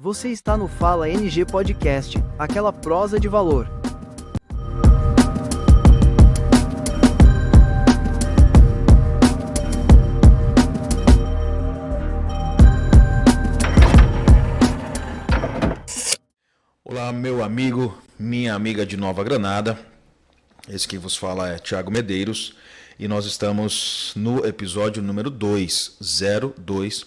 Você está no Fala NG Podcast, aquela prosa de valor. Olá, meu amigo, minha amiga de Nova Granada. Esse que vos fala é Thiago Medeiros e nós estamos no episódio número 202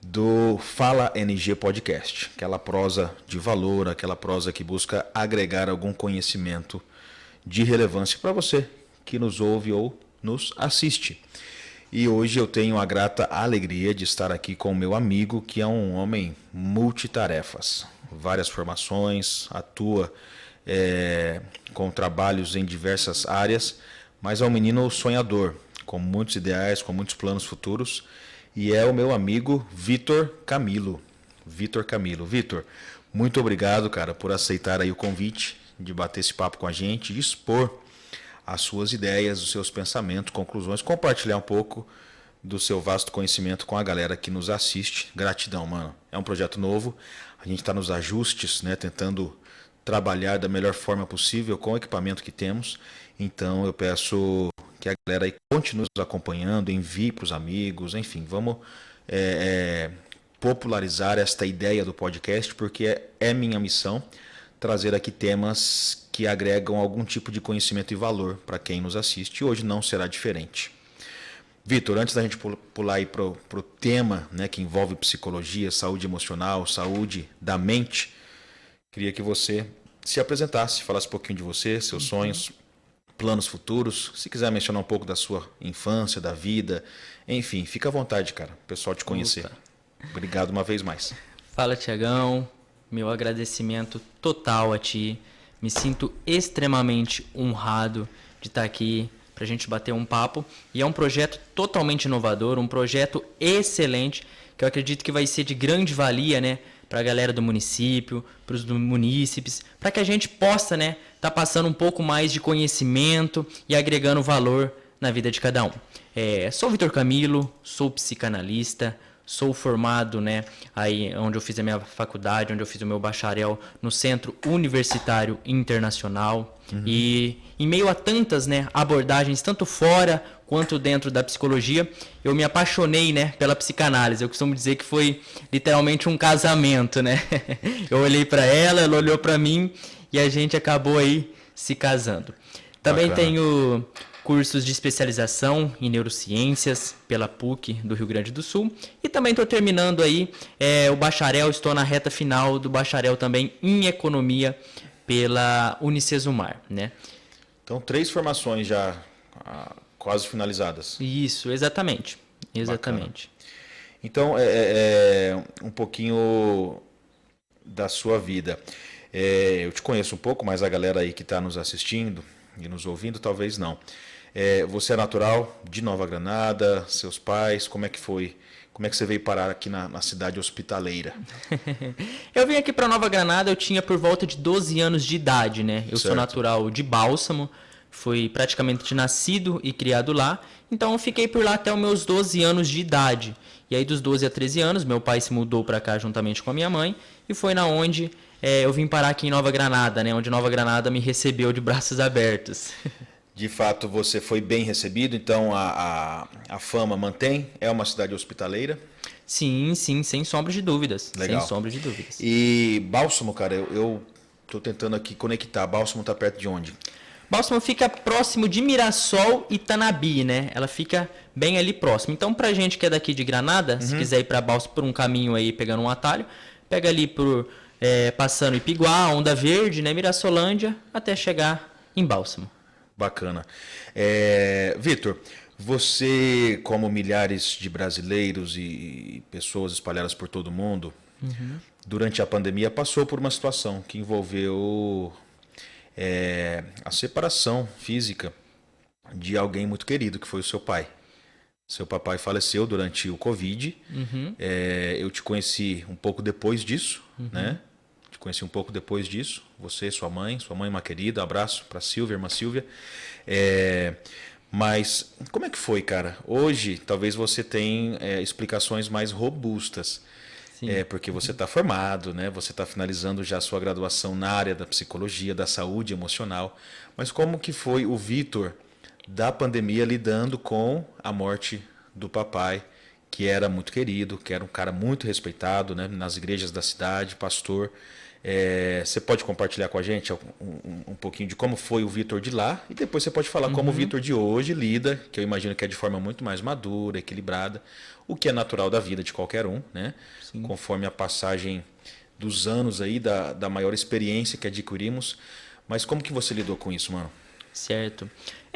do Fala NG Podcast. Aquela prosa de valor, aquela prosa que busca agregar algum conhecimento de relevância para você que nos ouve ou nos assiste. E hoje eu tenho a grata alegria de estar aqui com o meu amigo, que é um homem multitarefas. Várias formações, atua com trabalhos em diversas áreas, mas é um menino sonhador, com muitos ideais, com muitos planos futuros, e é o meu amigo Vitor Camilo. Vitor, muito obrigado, cara, por aceitar aí o convite de bater esse papo com a gente, de expor as suas ideias, os seus pensamentos, conclusões, compartilhar um pouco do seu vasto conhecimento com a galera que nos assiste. Gratidão, mano. É um projeto novo, a gente está nos ajustes, né, tentando trabalhar da melhor forma possível com o equipamento que temos. Então eu peço que a galera aí continue nos acompanhando, envie para os amigos, enfim, vamos popularizar esta ideia do podcast, porque é minha missão trazer aqui temas que agregam algum tipo de conhecimento e valor para quem nos assiste. E hoje não será diferente. Vitor, antes da gente pular aí para o tema, né, que envolve psicologia, saúde emocional, saúde da mente, queria que você se apresentasse, falasse um pouquinho de você, seus sonhos, planos futuros. Se quiser mencionar um pouco da sua infância, da vida, enfim, fica à vontade, cara, o pessoal te conhecer. Opa. Obrigado uma vez mais. Fala, Tiagão. Meu agradecimento total a ti. Me sinto extremamente honrado de estar aqui para a gente bater um papo. E é um projeto totalmente inovador, um projeto excelente, que eu acredito que vai ser de grande valia, né, para a galera do município, para os munícipes, para que a gente possa, né, tá passando um pouco mais de conhecimento e agregando valor na vida de cada um. Sou Vitor Camilo, sou psicanalista, sou formado, né, aí onde eu fiz a minha faculdade, onde eu fiz o meu bacharel no Centro Universitário Internacional. E em meio a tantas, né, abordagens, tanto fora quanto dentro da psicologia, eu me apaixonei, né, pela psicanálise. Eu costumo dizer que foi literalmente um casamento, né? Eu olhei para ela, ela olhou para mim e a gente acabou aí se casando. Também Bacana. tenho cursos de especialização em neurociências pela PUC do Rio Grande do Sul. E também estou terminando aí o bacharel, estou na reta final do bacharel também em economia pela Unicesumar, né? Então, 3 formações já quase finalizadas. Isso, exatamente. Exatamente. Bacana. Então, um pouquinho da sua vida. Eu te conheço um pouco, mas a galera aí que está nos assistindo e nos ouvindo, talvez não. Você é natural de Nova Granada, seus pais, como é que foi? Como é que você veio parar aqui na cidade hospitaleira? Eu vim aqui para Nova Granada, eu tinha por volta de 12 anos de idade, né? Eu sou natural de Bálsamo, fui praticamente nascido e criado lá, então eu fiquei por lá até os meus 12 anos de idade. E aí dos 12 a 13 anos, meu pai se mudou para cá juntamente com a minha mãe, e foi na onde eu vim parar aqui em Nova Granada, né? Onde Nova Granada me recebeu de braços abertos. De fato, você foi bem recebido, então a fama mantém? É uma cidade hospitaleira? Sim, sem sombra de dúvidas. Legal. Sem sombra de dúvidas. E Bálsamo, cara, eu tô tentando aqui conectar. Bálsamo tá perto de onde? Bálsamo fica próximo de Mirassol e Tanabi, né? Ela fica bem ali próximo. Então, pra gente que é daqui de Granada, se quiser ir pra Bálsamo por um caminho aí, pegando um atalho, pega ali passando Ipiguá, Onda Verde, né? Mirassolândia, até chegar em Bálsamo. Bacana. Vitor, você, como milhares de brasileiros e pessoas espalhadas por todo o mundo, durante a pandemia passou por uma situação que envolveu a separação física de alguém muito querido, que foi o seu pai. Seu papai faleceu durante o Covid. Eu te conheci um pouco depois disso, né? Te conheci um pouco depois disso. Você, sua mãe uma querida. Um abraço para Silvia, irmã Silvia. Mas como é que foi, cara? Hoje, talvez você tenha explicações mais robustas. Sim. Porque você está formado, né? Você está finalizando já a sua graduação na área da psicologia, da saúde emocional. Mas como que foi o Vitor da pandemia lidando com a morte do papai, que era muito querido, que era um cara muito respeitado, né? Nas igrejas da cidade, pastor. Você pode compartilhar com a gente um pouquinho de como foi o Vitor de lá e depois você pode falar como o Vitor de hoje lida, que eu imagino que é de forma muito mais madura, equilibrada, o que é natural da vida de qualquer um, né? Sim. Conforme a passagem dos anos aí, da maior experiência que adquirimos. Mas como que você lidou com isso, mano? Certo.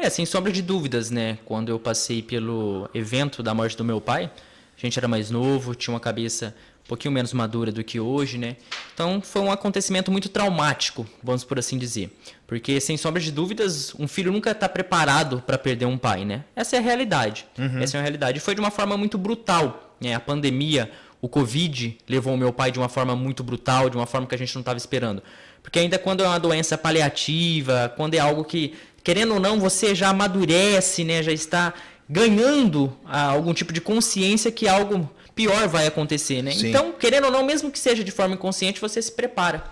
Sem sombra de dúvidas, né? Quando eu passei pelo evento da morte do meu pai, a gente era mais novo, tinha uma cabeça um pouquinho menos madura do que hoje, né? Então foi um acontecimento muito traumático, vamos por assim dizer. Porque, sem sombra de dúvidas, um filho nunca está preparado para perder um pai, né? Essa é a realidade. Essa é a realidade. E foi de uma forma muito brutal, né? A pandemia, o Covid, levou o meu pai de uma forma muito brutal, de uma forma que a gente não estava esperando. Porque ainda quando é uma doença paliativa, quando é algo que, querendo ou não, você já amadurece, né? Já está ganhando algum tipo de consciência que algo pior vai acontecer, né? Sim. Então, querendo ou não, mesmo que seja de forma inconsciente, você se prepara.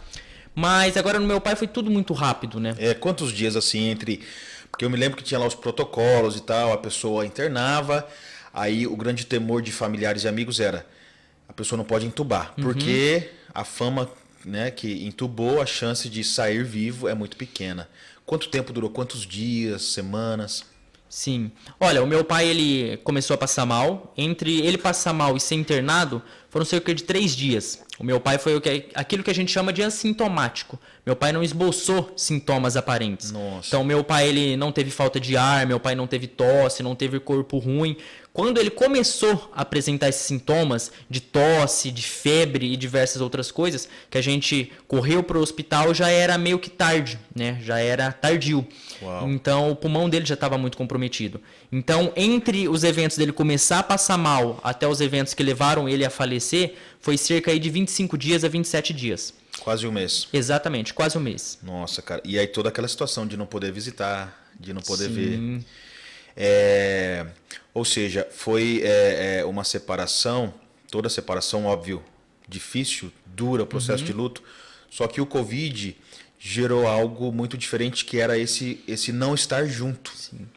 Mas agora no meu pai foi tudo muito rápido, né? Quantos dias assim entre... Porque eu me lembro que tinha lá os protocolos e tal, a pessoa internava, aí o grande temor de familiares e amigos era a pessoa não pode entubar, porque a fama, né, que entubou, a chance de sair vivo é muito pequena. Quanto tempo durou? Quantos dias, semanas? Sim. Olha, o meu pai, ele começou a passar mal. Entre ele passar mal e ser internado, foram cerca de 3 dias. O meu pai foi aquilo que a gente chama de assintomático. Meu pai não esboçou sintomas aparentes. Nossa. Então, meu pai, ele não teve falta de ar, meu pai não teve tosse, não teve corpo ruim. Quando ele começou a apresentar esses sintomas de tosse, de febre e diversas outras coisas, que a gente correu para o hospital, já era meio que tarde, né? Já era tardio. Uau. Então, o pulmão dele já estava muito comprometido. Então, entre os eventos dele começar a passar mal até os eventos que levaram ele a falecer, foi cerca aí de 25 dias a 27 dias. Quase um mês. Exatamente, quase um mês. Nossa, cara. E aí toda aquela situação de não poder visitar, de não poder Sim. ver. Ou seja, foi uma separação, toda separação, óbvio, difícil, dura, o processo de luto. Só que o Covid gerou algo muito diferente, que era esse não estar junto. Sim.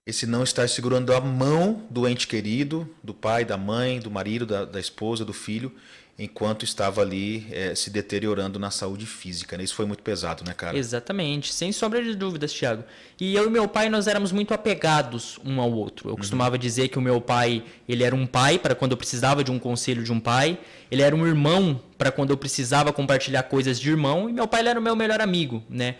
Esse não estar segurando a mão do ente querido, do pai, da mãe, do marido, da esposa, do filho, enquanto estava ali se deteriorando na saúde física, né? Isso foi muito pesado, né, cara? Exatamente, sem sombra de dúvidas, Thiago. E eu e meu pai, nós éramos muito apegados um ao outro. Eu costumava dizer que o meu pai, ele era um pai para quando eu precisava de um conselho de um pai. Ele era um irmão para quando eu precisava compartilhar coisas de irmão. E meu pai, ele era o meu melhor amigo, né?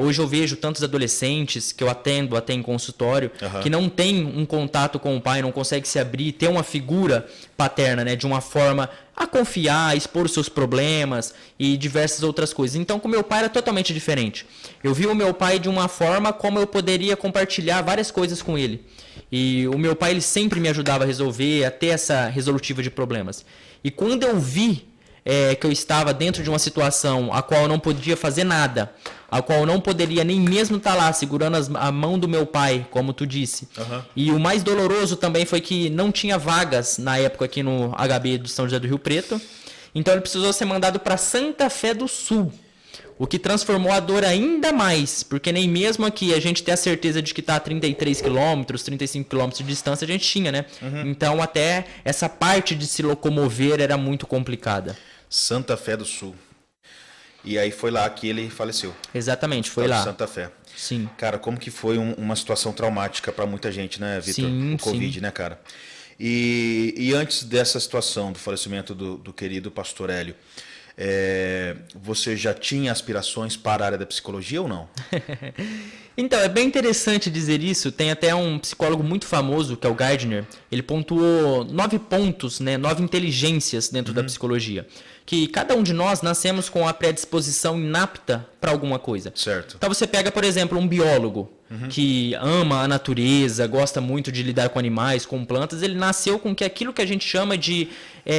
Hoje eu vejo tantos adolescentes que eu atendo até em consultório, que não tem um contato com o pai, não consegue se abrir, ter uma figura paterna, né? De uma forma a confiar, a expor os seus problemas e diversas outras coisas. Então, com meu pai era totalmente diferente. Eu vi o meu pai de uma forma como eu poderia compartilhar várias coisas com ele. E o meu pai, ele sempre me ajudava a resolver, a ter essa resolutiva de problemas. E quando eu vi que eu estava dentro de uma situação a qual eu não podia fazer nada, a qual eu não poderia nem mesmo estar lá segurando a mão do meu pai, como tu disse. E o mais doloroso também foi que não tinha vagas na época aqui no HB de São José do Rio Preto. Então ele precisou ser mandado para Santa Fé do Sul. O que transformou a dor ainda mais, porque nem mesmo aqui a gente tem a certeza de que está a 33 quilômetros, 35 quilômetros de distância a gente tinha, né? Então até essa parte de se locomover era muito complicada. Santa Fé do Sul. E aí foi lá que ele faleceu. Exatamente, foi lá. Santa Fé. Sim. Cara, como que foi uma situação traumática para muita gente, né, Vitor? Sim, o Covid, sim. né, cara? E antes dessa situação do falecimento do querido pastor Hélio, você já tinha aspirações para a área da psicologia ou não? Então, é bem interessante dizer isso. Tem até um psicólogo muito famoso, que é o Gardner. Ele pontuou 9 pontos, né, 9 inteligências dentro da psicologia. Que cada um de nós nascemos com a predisposição inapta para alguma coisa. Certo. Então você pega, por exemplo, um biólogo que ama a natureza, gosta muito de lidar com animais, com plantas. Ele nasceu com aquilo que a gente chama de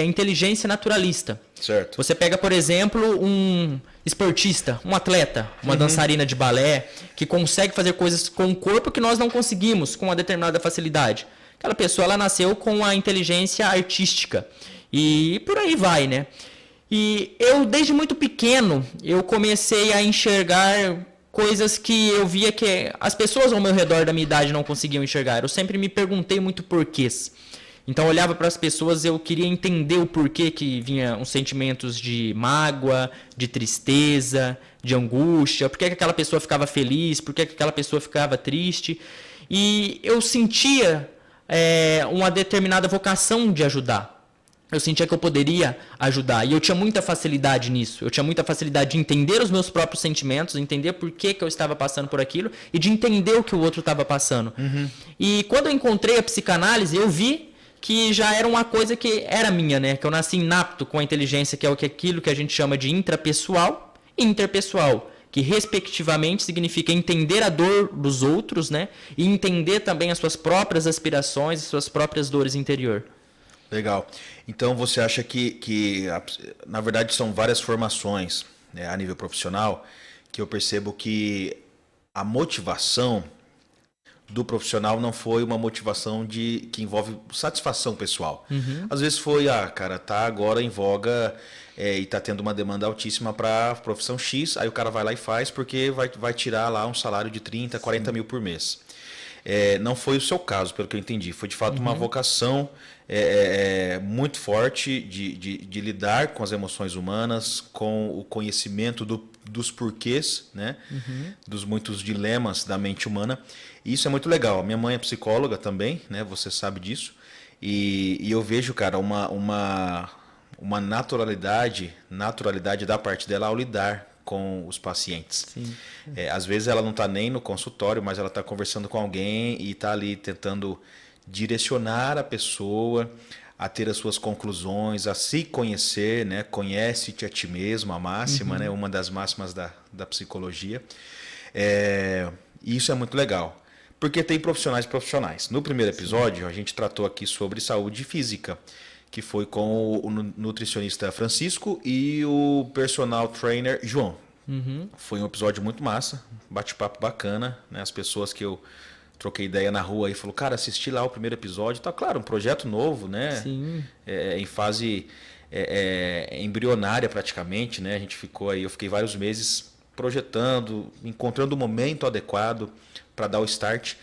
inteligência naturalista. Certo. Você pega, por exemplo, um esportista, um atleta, uma dançarina de balé, que consegue fazer coisas com o corpo que nós não conseguimos com uma determinada facilidade. Aquela pessoa, ela nasceu com a inteligência artística. E por aí vai, né? E eu, desde muito pequeno, eu comecei a enxergar coisas que eu via que as pessoas ao meu redor da minha idade não conseguiam enxergar. Eu sempre me perguntei muito porquês. Então eu olhava para as pessoas, eu queria entender o porquê que vinha uns sentimentos de mágoa, de tristeza, de angústia, por que aquela pessoa ficava feliz, por que aquela pessoa ficava triste. E eu sentia uma determinada vocação de ajudar. Eu sentia que eu poderia ajudar. E eu tinha muita facilidade nisso. Eu tinha muita facilidade de entender os meus próprios sentimentos, entender por que eu estava passando por aquilo e de entender o que o outro estava passando. E quando eu encontrei a psicanálise, eu vi que já era uma coisa que era minha, né? Que eu nasci inapto com a inteligência, que é aquilo que a gente chama de intrapessoal e interpessoal, que respectivamente significa entender a dor dos outros, né? E entender também as suas próprias aspirações e suas próprias dores interior. Legal. Então você acha que na verdade são várias formações, né, a nível profissional, que eu percebo que a motivação do profissional não foi uma motivação que envolve satisfação pessoal. Às vezes foi, cara, tá agora em voga e tá tendo uma demanda altíssima para a profissão X, aí o cara vai lá e faz porque vai tirar lá um salário de 30, 40 mil por mês. Não foi o seu caso, pelo que eu entendi. Foi de fato uma vocação muito forte de lidar com as emoções humanas, com o conhecimento dos porquês, né? Dos muitos dilemas da mente humana. E isso é muito legal. Minha mãe é psicóloga também, né? Você sabe disso. E eu vejo, cara, uma naturalidade da parte dela ao lidar com os pacientes. Sim. Às vezes ela não está nem no consultório, mas ela está conversando com alguém e está ali tentando direcionar a pessoa a ter as suas conclusões, a se conhecer, né? Conhece-te a ti mesmo, a máxima, né? Uma das máximas da psicologia. E isso é muito legal, porque tem profissionais. No primeiro episódio, a gente tratou aqui sobre saúde física, que foi com o nutricionista Francisco e o personal trainer João. Foi um episódio muito massa, bate-papo bacana, né? As pessoas que eu troquei ideia na rua e falou, cara, assisti lá o primeiro episódio, tá claro, um projeto novo, né? Sim. Em fase embrionária praticamente, né? Eu fiquei vários meses projetando, encontrando o momento adequado para dar o start.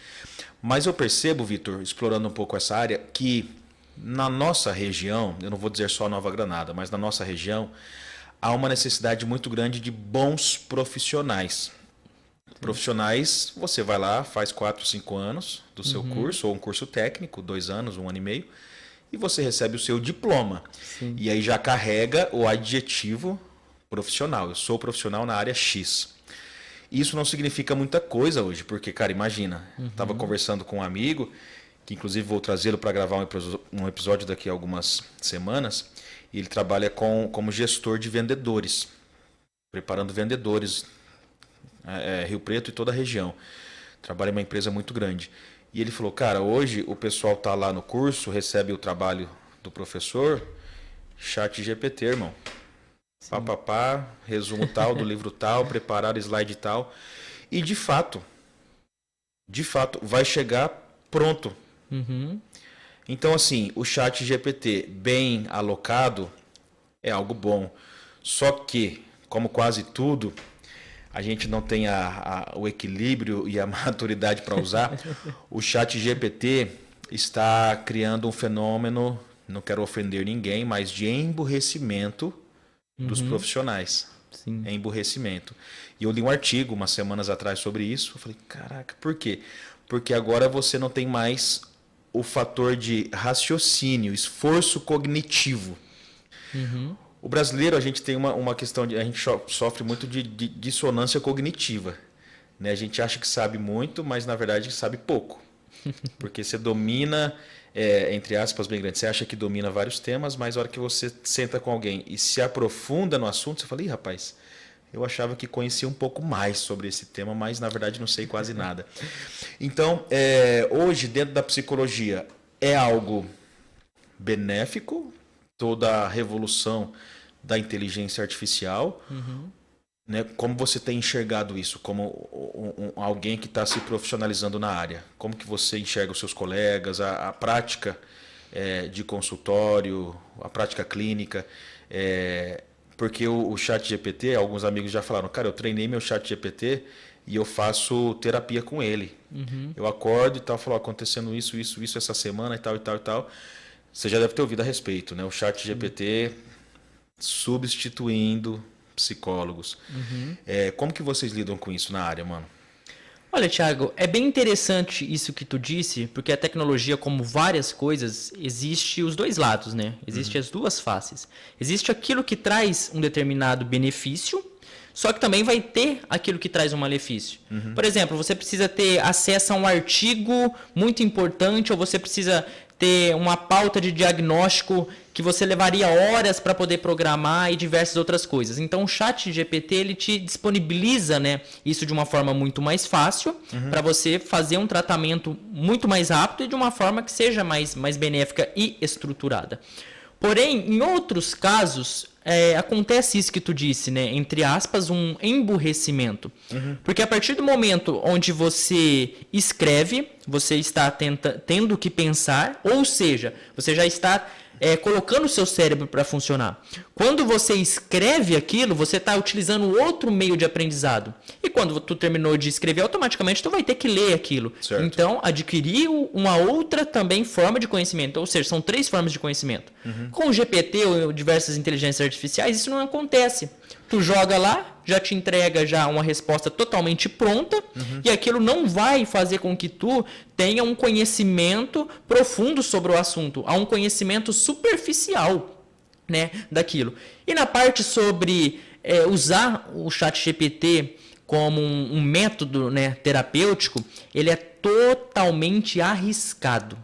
Mas eu percebo, Vitor, explorando um pouco essa área, que na nossa região, eu não vou dizer só Nova Granada, mas na nossa região, há uma necessidade muito grande de bons profissionais. Profissionais, você vai lá, faz 4, 5 anos do seu curso, ou um curso técnico, 2 anos, 1 ano e meio, e você recebe o seu diploma. Sim. E aí já carrega o adjetivo profissional. Eu sou profissional na área X. Isso não significa muita coisa hoje, porque, cara, imagina, estava conversando com um amigo, que inclusive vou trazê-lo para gravar um episódio daqui a algumas semanas, e ele trabalha como gestor de vendedores, preparando vendedores, Rio Preto e toda a região. Trabalha em uma empresa muito grande. E ele falou, cara, hoje o pessoal tá lá no curso, recebe o trabalho do professor, chat GPT, irmão. Papapá, resumo tal, do livro tal, preparar slide tal. E de fato, vai chegar pronto. Então, assim, o chat GPT bem alocado é algo bom. Só que, como quase tudo, a gente não tem o equilíbrio e a maturidade para usar. O chat GPT está criando um fenômeno, não quero ofender ninguém, mas de emburrecimento dos profissionais. Sim. É emburrecimento. E eu li um artigo umas semanas atrás sobre isso. Eu falei, caraca, por quê? Porque agora você não tem mais o fator de raciocínio, esforço cognitivo. O brasileiro, a gente tem uma questão a gente sofre muito de dissonância cognitiva, né? A gente acha que sabe muito, mas na verdade sabe pouco. Porque você domina, entre aspas bem grande, você acha que domina vários temas, mas a hora que você senta com alguém e se aprofunda no assunto, você fala, ih, rapaz, eu achava que conhecia um pouco mais sobre esse tema, mas na verdade não sei quase nada. Então, hoje, dentro da psicologia, é algo benéfico, toda a revolução da inteligência artificial, né? Como você tem enxergado isso como alguém que está se profissionalizando na área? Como que você enxerga os seus colegas, a prática de consultório, a prática clínica. Porque o ChatGPT, alguns amigos já falaram, cara, eu treinei meu ChatGPT e eu faço terapia com ele. Eu acordo e tal, falo, acontecendo isso essa semana e tal, e tal, e tal. Você já deve ter ouvido a respeito, né? O ChatGPT substituindo psicólogos. Como que vocês lidam com isso na área, mano? Olha, Thiago, é bem interessante isso que tu disse, porque a tecnologia, como várias coisas, existe os dois lados, né? Existem as duas faces. Existe aquilo que traz um determinado benefício, só que também vai ter aquilo que traz um malefício. Por exemplo, você precisa ter acesso a um artigo muito importante, ou você precisa ter uma pauta de diagnóstico que você levaria horas para poder programar e diversas outras coisas. Então, o ChatGPT ele te disponibiliza, né, isso de uma forma muito mais fácil para você fazer um tratamento muito mais rápido e de uma forma que seja mais benéfica e estruturada. Porém, em outros casos, acontece isso que tu disse, né? Entre aspas, um emburrecimento. Porque a partir do momento onde você escreve, você está tendo que pensar, ou seja, você já está colocando o seu cérebro para funcionar. Quando você escreve aquilo, você está utilizando outro meio de aprendizado. E quando tu terminou de escrever, automaticamente tu vai ter que ler aquilo. Certo. Então, adquirir uma outra também forma de conhecimento. Ou seja, são 3 formas de conhecimento. Com o GPT ou diversas inteligências artificiais, isso não acontece. Tu joga lá, já te entrega já uma resposta totalmente pronta, e aquilo não vai fazer com que tu tenha um conhecimento profundo sobre o assunto, há um conhecimento superficial, né, daquilo. E na parte sobre usar o ChatGPT como um método, né, terapêutico, ele é totalmente arriscado.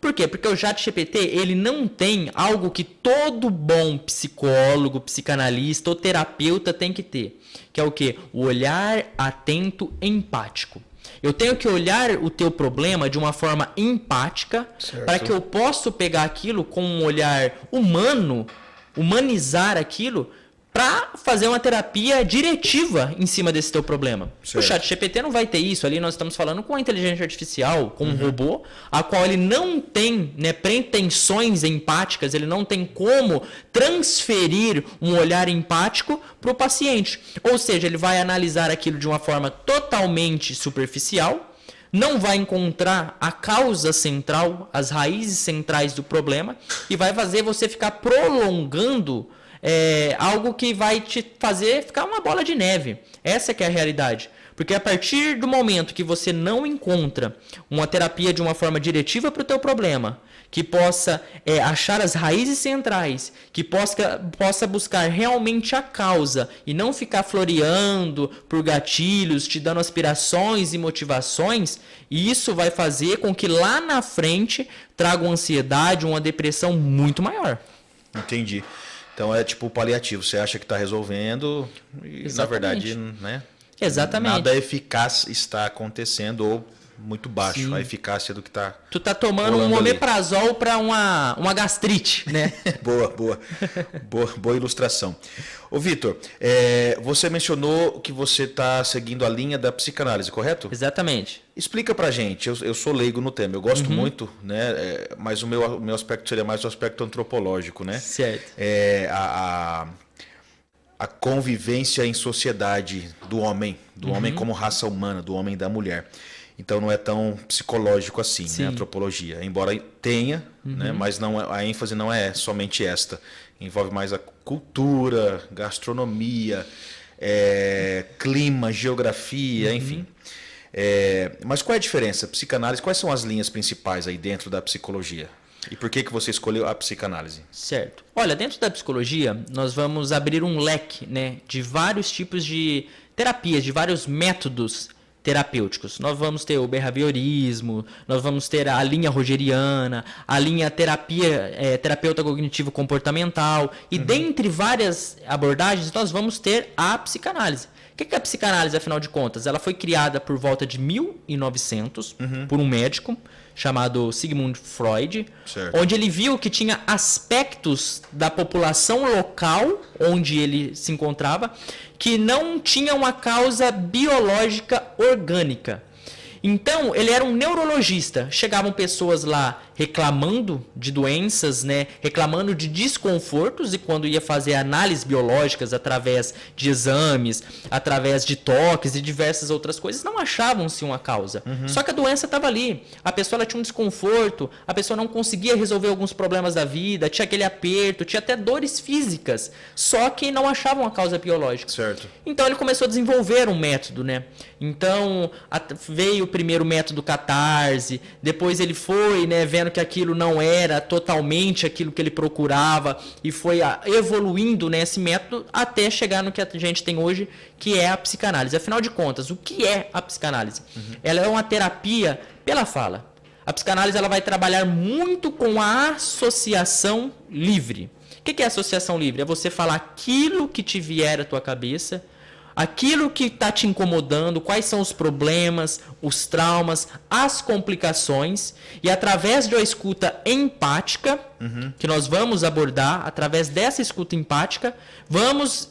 Por quê? Porque o ChatGPT ele não tem algo que todo bom psicólogo, psicanalista ou terapeuta tem que ter, que é o quê? O olhar atento empático. Eu tenho que olhar o teu problema de uma forma empática, para que eu possa pegar aquilo com um olhar humano, humanizar aquilo, para fazer uma terapia diretiva em cima desse teu problema. Certo. O ChatGPT não vai ter isso. Ali nós estamos falando com a inteligência artificial, com um robô, a qual ele não tem, né, pretensões empáticas, ele não tem como transferir um olhar empático para o paciente. Ou seja, ele vai analisar aquilo de uma forma totalmente superficial, não vai encontrar a causa central, as raízes centrais do problema, e vai fazer você ficar prolongando algo que vai te fazer ficar uma bola de neve. Essa que é a realidade. Porque a partir do momento que você não encontra uma terapia de uma forma diretiva para o teu problema, que possa achar as raízes centrais, que possa buscar realmente a causa e não ficar floreando por gatilhos, te dando aspirações e motivações, e isso vai fazer com que lá na frente traga uma ansiedade, uma depressão muito maior. Entendi. Então é tipo paliativo, você acha que está resolvendo e na verdade, né? Exatamente. Nada eficaz está acontecendo ou muito baixo. Sim. A eficácia do que está. Tu tá tomando um omeprazol para uma gastrite, né? Boa ilustração. Ô Vitor, você mencionou que você está seguindo a linha da psicanálise, correto? Exatamente. Explica pra gente, eu sou leigo no tema, eu gosto muito, né? Mas o meu aspecto seria mais o aspecto antropológico, né? Certo. A convivência em sociedade do homem como raça humana, do homem e da mulher. Então não é tão psicológico assim, né, a antropologia. Embora tenha, né, mas a ênfase não é somente esta. Envolve mais a cultura, gastronomia, clima, geografia, enfim. Mas qual é a diferença? Psicanálise, quais são as linhas principais aí dentro da psicologia? E por que você escolheu a psicanálise? Certo. Olha, dentro da psicologia, nós vamos abrir um leque, né, de vários tipos de terapias, de vários métodos terapêuticos. Nós vamos ter o behaviorismo, nós vamos ter a linha rogeriana, a linha terapeuta cognitivo-comportamental, e dentre várias abordagens, nós vamos ter a psicanálise. O que é a psicanálise, afinal de contas? Ela foi criada por volta de 1900 por um médico chamado Sigmund Freud, certo, onde ele viu que tinha aspectos da população local onde ele se encontrava que não tinha uma causa biológica orgânica. Então, ele era um neurologista. Chegavam pessoas lá reclamando de doenças, né? Reclamando de desconfortos, e quando ia fazer análises biológicas através de exames, através de toques e diversas outras coisas, não achavam-se uma causa. Só que a doença estava ali. A pessoa ela tinha um desconforto, a pessoa não conseguia resolver alguns problemas da vida, tinha aquele aperto, tinha até dores físicas, só que não achavam a causa biológica. Certo. Então ele começou a desenvolver um método, né? Então veio o primeiro método Catarse, depois ele foi, né, vendo que aquilo não era totalmente aquilo que ele procurava e foi evoluindo nesse método até chegar no que a gente tem hoje, que é a psicanálise. Afinal de contas, o que é a psicanálise? Ela é uma terapia pela fala. A psicanálise ela vai trabalhar muito com a associação livre. O que é associação livre? É você falar aquilo que te vier à tua cabeça, aquilo que está te incomodando, quais são os problemas, os traumas, as complicações, e através de uma escuta empática, que nós vamos abordar, através dessa escuta empática, vamos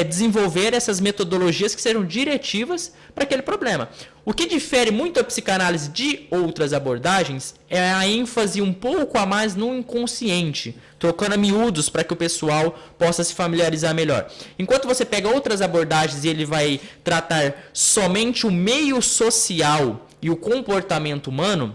desenvolver essas metodologias que serão diretivas para aquele problema. O que difere muito a psicanálise de outras abordagens é a ênfase um pouco a mais no inconsciente, trocando a miúdos para que o pessoal possa se familiarizar melhor. Enquanto você pega outras abordagens e ele vai tratar somente o meio social e o comportamento humano,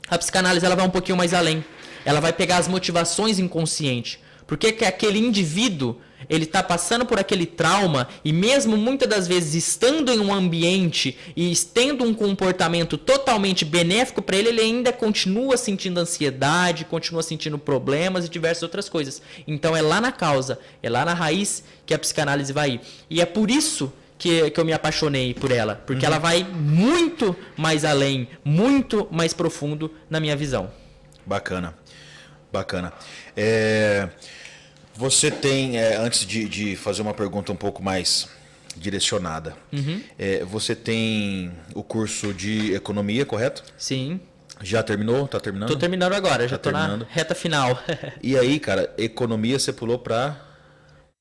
a psicanálise ela vai um pouquinho mais além. Ela vai pegar as motivações inconscientes. Por que aquele indivíduo ele está passando por aquele trauma e mesmo muitas das vezes estando em um ambiente e tendo um comportamento totalmente benéfico para ele, ele ainda continua sentindo ansiedade, continua sentindo problemas e diversas outras coisas. Então é lá na causa, é lá na raiz que a psicanálise vai ir. E é por isso que eu me apaixonei por ela, porque ela vai muito mais além, muito mais profundo na minha visão. Bacana. Você tem, antes de fazer uma pergunta um pouco mais direcionada, você tem o curso de economia, correto? Sim. Já terminou? Tá terminando? Tô terminando agora, já tô terminando. na reta final. E aí, cara, economia você pulou para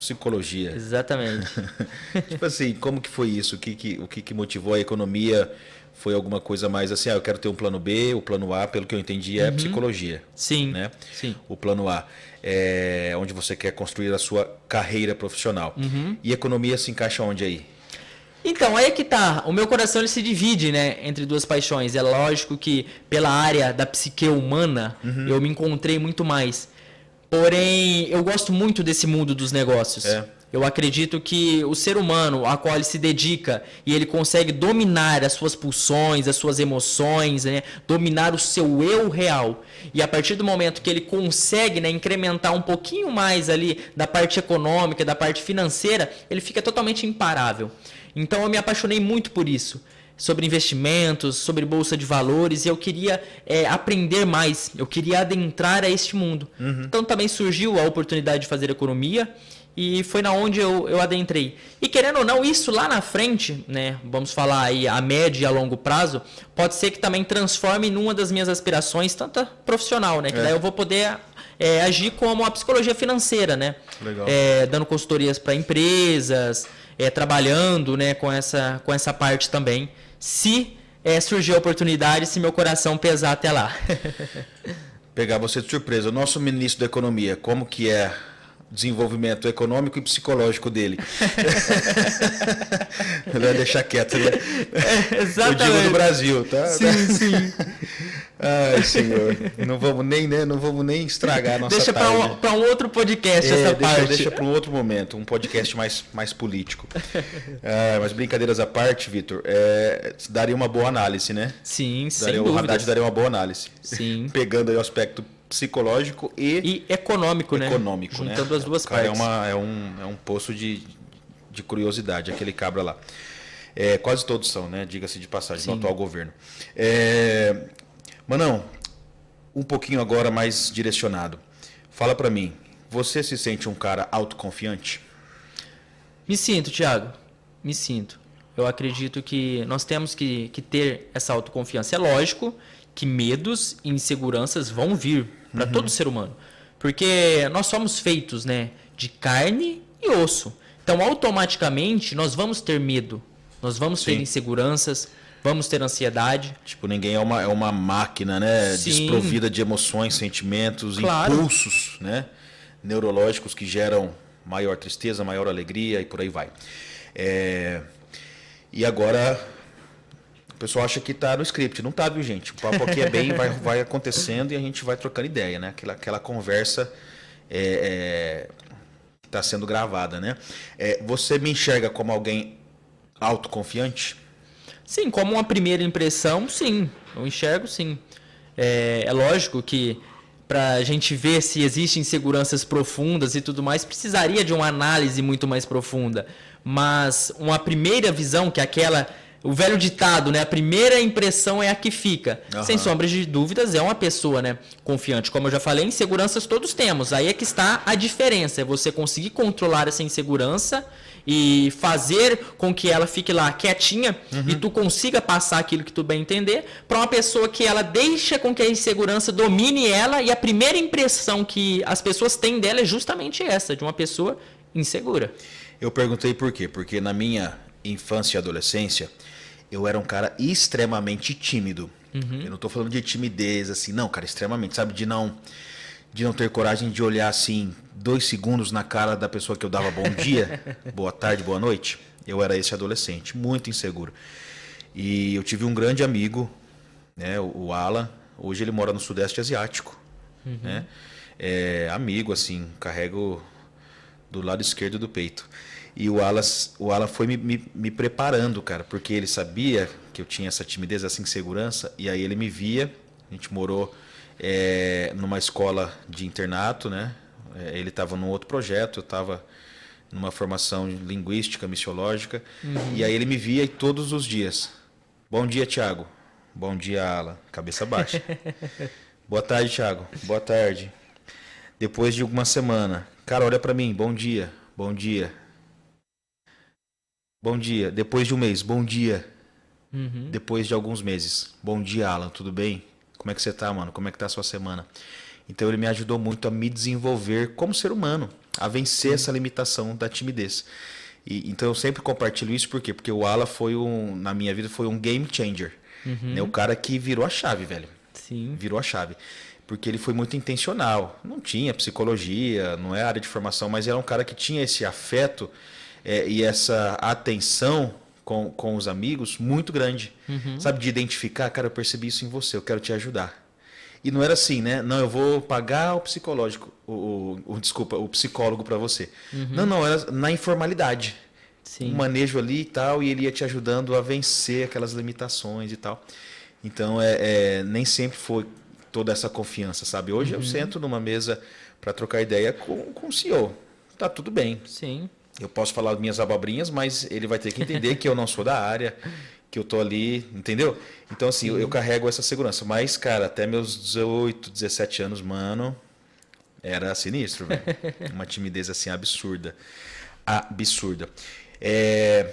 psicologia. Exatamente. Tipo assim, como que foi isso? O que motivou a economia? Foi alguma coisa mais assim, eu quero ter um plano B, o plano A, pelo que eu entendi, é psicologia. Sim, né? sim. O plano A é onde você quer construir a sua carreira profissional. E economia se encaixa onde aí? Então, aí é que tá. O meu coração ele se divide, né, entre duas paixões. É lógico que pela área da psique humana, eu me encontrei muito mais. Porém, eu gosto muito desse mundo dos negócios. Eu acredito que o ser humano, a qual ele se dedica e ele consegue dominar as suas pulsões, as suas emoções, né? Dominar o seu eu real. E a partir do momento que ele consegue, né, incrementar um pouquinho mais ali da parte econômica, da parte financeira, ele fica totalmente imparável. Então eu me apaixonei muito por isso. Sobre investimentos, sobre bolsa de valores, e eu queria aprender mais, eu queria adentrar a este mundo. Então também surgiu a oportunidade de fazer economia, e foi na onde eu adentrei. E querendo ou não, isso lá na frente, né, vamos falar aí a médio e a longo prazo, pode ser que também transforme numa das minhas aspirações, tanto profissional, né, que daí eu vou poder agir como a psicologia financeira, né, dando consultorias para empresas, trabalhando, né, com essa parte também, se surgir a oportunidade, se meu coração pesar até lá. Pegar você de surpresa. O nosso ministro da Economia, como que é desenvolvimento econômico e psicológico dele? Melhor deixar quieto, né? Exatamente. Eu digo do Brasil, tá? Sim. Ai, senhor. Não vamos nem estragar a nossa Deixa para um outro podcast essa parte. Deixa para um outro momento, um podcast mais político. Mas brincadeiras à parte, Vitor, daria uma boa análise, né? Sim, sem dúvida. O Haddad daria uma boa análise. Sim. Pegando aí o aspecto psicológico e econômico, né? Juntando as duas partes. É um poço de curiosidade, aquele cabra lá. Quase todos são, né? Diga-se de passagem, do atual governo. Manão, um pouquinho agora mais direcionado. Fala pra mim, você se sente um cara autoconfiante? Me sinto, Thiago. Me sinto. Eu acredito que nós temos que ter essa autoconfiança. É lógico que medos e inseguranças vão vir para todo ser humano. Porque nós somos feitos, né, de carne e osso. Então, automaticamente, nós vamos ter medo. Nós vamos ter inseguranças. vamos ter ansiedade. Tipo, ninguém é uma máquina, né? Sim. Desprovida de emoções, sentimentos, Claro. impulsos, né? Neurológicos que geram maior tristeza, maior alegria e por aí vai. E agora, o pessoal acha que tá no script. Não tá, viu, gente? O papo aqui é bem, vai acontecendo e a gente vai trocando ideia, né? Aquela conversa que está sendo gravada, né? Você me enxerga como alguém autoconfiante? Sim, como uma primeira impressão, sim. Eu enxergo, sim. É lógico que para a gente ver se existem inseguranças profundas e tudo mais, precisaria de uma análise muito mais profunda. Mas uma primeira visão, que é aquela... O velho ditado, né? A primeira impressão é a que fica. Uhum. Sem sombras de dúvidas, é uma pessoa, né, confiante. Como eu já falei, inseguranças todos temos. Aí é que está a diferença. É você conseguir controlar essa insegurança e fazer com que ela fique lá quietinha e tu consiga passar aquilo que tu bem entender para uma pessoa que ela deixa com que a insegurança domine ela e a primeira impressão que as pessoas têm dela é justamente essa, de uma pessoa insegura. Eu perguntei por quê? Porque na minha infância e adolescência, eu era um cara extremamente tímido. Eu não tô falando de timidez, assim, não, cara, extremamente, sabe? De não ter coragem de olhar, assim, 2 segundos na cara da pessoa que eu dava bom dia, boa tarde, boa noite. Eu era esse adolescente, muito inseguro. E eu tive um grande amigo, né, o Alan, hoje ele mora no Sudeste Asiático, né? Amigo, assim, carrego do lado esquerdo do peito. E o Alan foi me preparando, cara, porque ele sabia que eu tinha essa timidez, essa insegurança, e aí ele me via. A gente morou numa escola de internato, né? Ele estava num outro projeto, eu estava numa formação linguística, missiológica, e aí ele me via e todos os dias. Bom dia, Thiago. Bom dia, Alan. Cabeça baixa. Boa tarde, Thiago. Boa tarde. Depois de uma semana, cara, olha para mim. Bom dia. Bom dia. Bom dia. Depois de um mês, bom dia. Depois de alguns meses, bom dia, Alan, tudo bem? Como é que você tá, mano? Como é que tá a sua semana? Então ele me ajudou muito a me desenvolver como ser humano, a vencer essa limitação da timidez. Então eu sempre compartilho isso, por quê? Porque o Alan na minha vida, foi um game changer. Né? O cara que virou a chave, velho. Sim. Virou a chave. Porque ele foi muito intencional. Não tinha psicologia, não é área de formação, mas era um cara que tinha esse afeto e essa atenção com os amigos muito grande. Sabe, de identificar, cara, eu percebi isso em você, eu quero te ajudar. E não era assim, né? Não, eu vou pagar o psicológico, o psicólogo para você. Não, era na informalidade. Sim. Um manejo ali e tal, e ele ia te ajudando a vencer aquelas limitações e tal. Então, nem sempre foi toda essa confiança, sabe? Hoje eu sento numa mesa para trocar ideia com o CEO. Tá tudo bem. Sim. Eu posso falar minhas abobrinhas, mas ele vai ter que entender que eu não sou da área, que eu tô ali, entendeu? Então, assim, eu carrego essa segurança. Mas, cara, até meus 18, 17 anos, mano, era sinistro, velho. Uma timidez, assim, absurda. Absurda.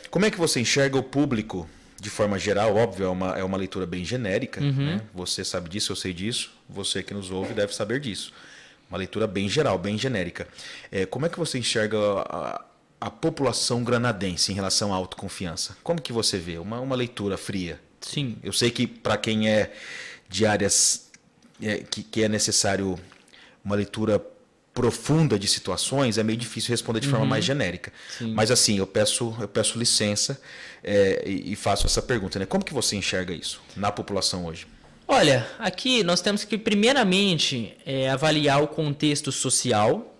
Como é que você enxerga o público de forma geral? Óbvio, é uma leitura bem genérica, né? Você sabe disso, eu sei disso. Você que nos ouve deve saber disso. Uma leitura bem geral, bem genérica. Como é que você enxerga a população granadense em relação à autoconfiança? Como que você vê? Uma leitura fria. Sim. Eu sei que para quem é de áreas que é necessário uma leitura profunda de situações, é meio difícil responder de forma mais genérica. Sim. Mas assim, eu peço licença e faço essa pergunta, né? Como que você enxerga isso na população hoje? Olha, aqui nós temos que primeiramente avaliar o contexto social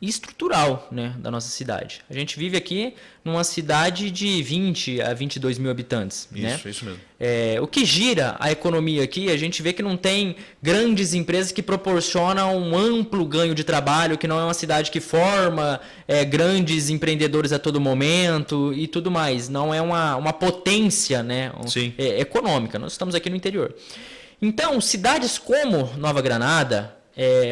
e estrutural, né, da nossa cidade. A gente vive aqui numa cidade de 20 a 22 mil habitantes. Isso mesmo. O que gira a economia aqui, a gente vê que não tem grandes empresas que proporcionam um amplo ganho de trabalho, que não é uma cidade que forma grandes empreendedores a todo momento e tudo mais. Não é uma potência, né, econômica. Nós estamos aqui no interior. Então, cidades como Nova Granada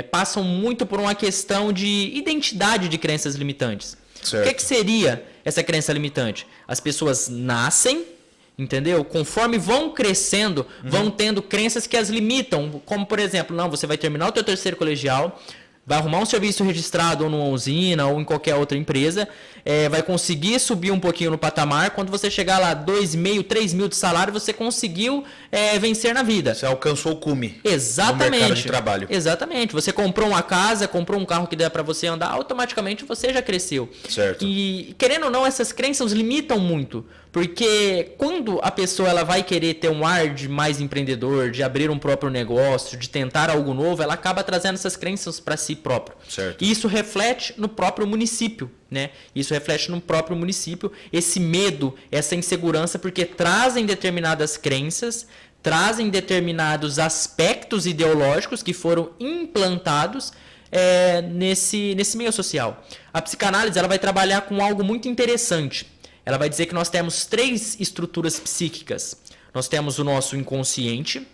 passam muito por uma questão de identidade de crenças limitantes. Certo. O que seria essa crença limitante? As pessoas nascem, entendeu? Conforme vão crescendo, vão tendo crenças que as limitam. Como, por exemplo, não, você vai terminar o teu terceiro colegial, vai arrumar um serviço registrado ou numa usina ou em qualquer outra empresa, vai conseguir subir um pouquinho no patamar. Quando você chegar lá 2.500, 3.000 de salário, você conseguiu vencer na vida. Você alcançou o cume. Exatamente. No mercado de trabalho. Exatamente. Você comprou uma casa, comprou um carro que dá para você andar, automaticamente você já cresceu. Certo. E querendo ou não, essas crenças limitam muito. Porque quando a pessoa ela vai querer ter um ar de mais empreendedor, de abrir um próprio negócio, de tentar algo novo, ela acaba trazendo essas crenças para si próprio. Certo. E isso reflete no próprio município, né? Isso reflete no próprio município, esse medo, essa insegurança, porque trazem determinadas crenças, trazem determinados aspectos ideológicos que foram implantados nesse meio social. A psicanálise ela vai trabalhar com algo muito interessante. Ela vai dizer que nós temos 3 estruturas psíquicas. Nós temos o nosso inconsciente,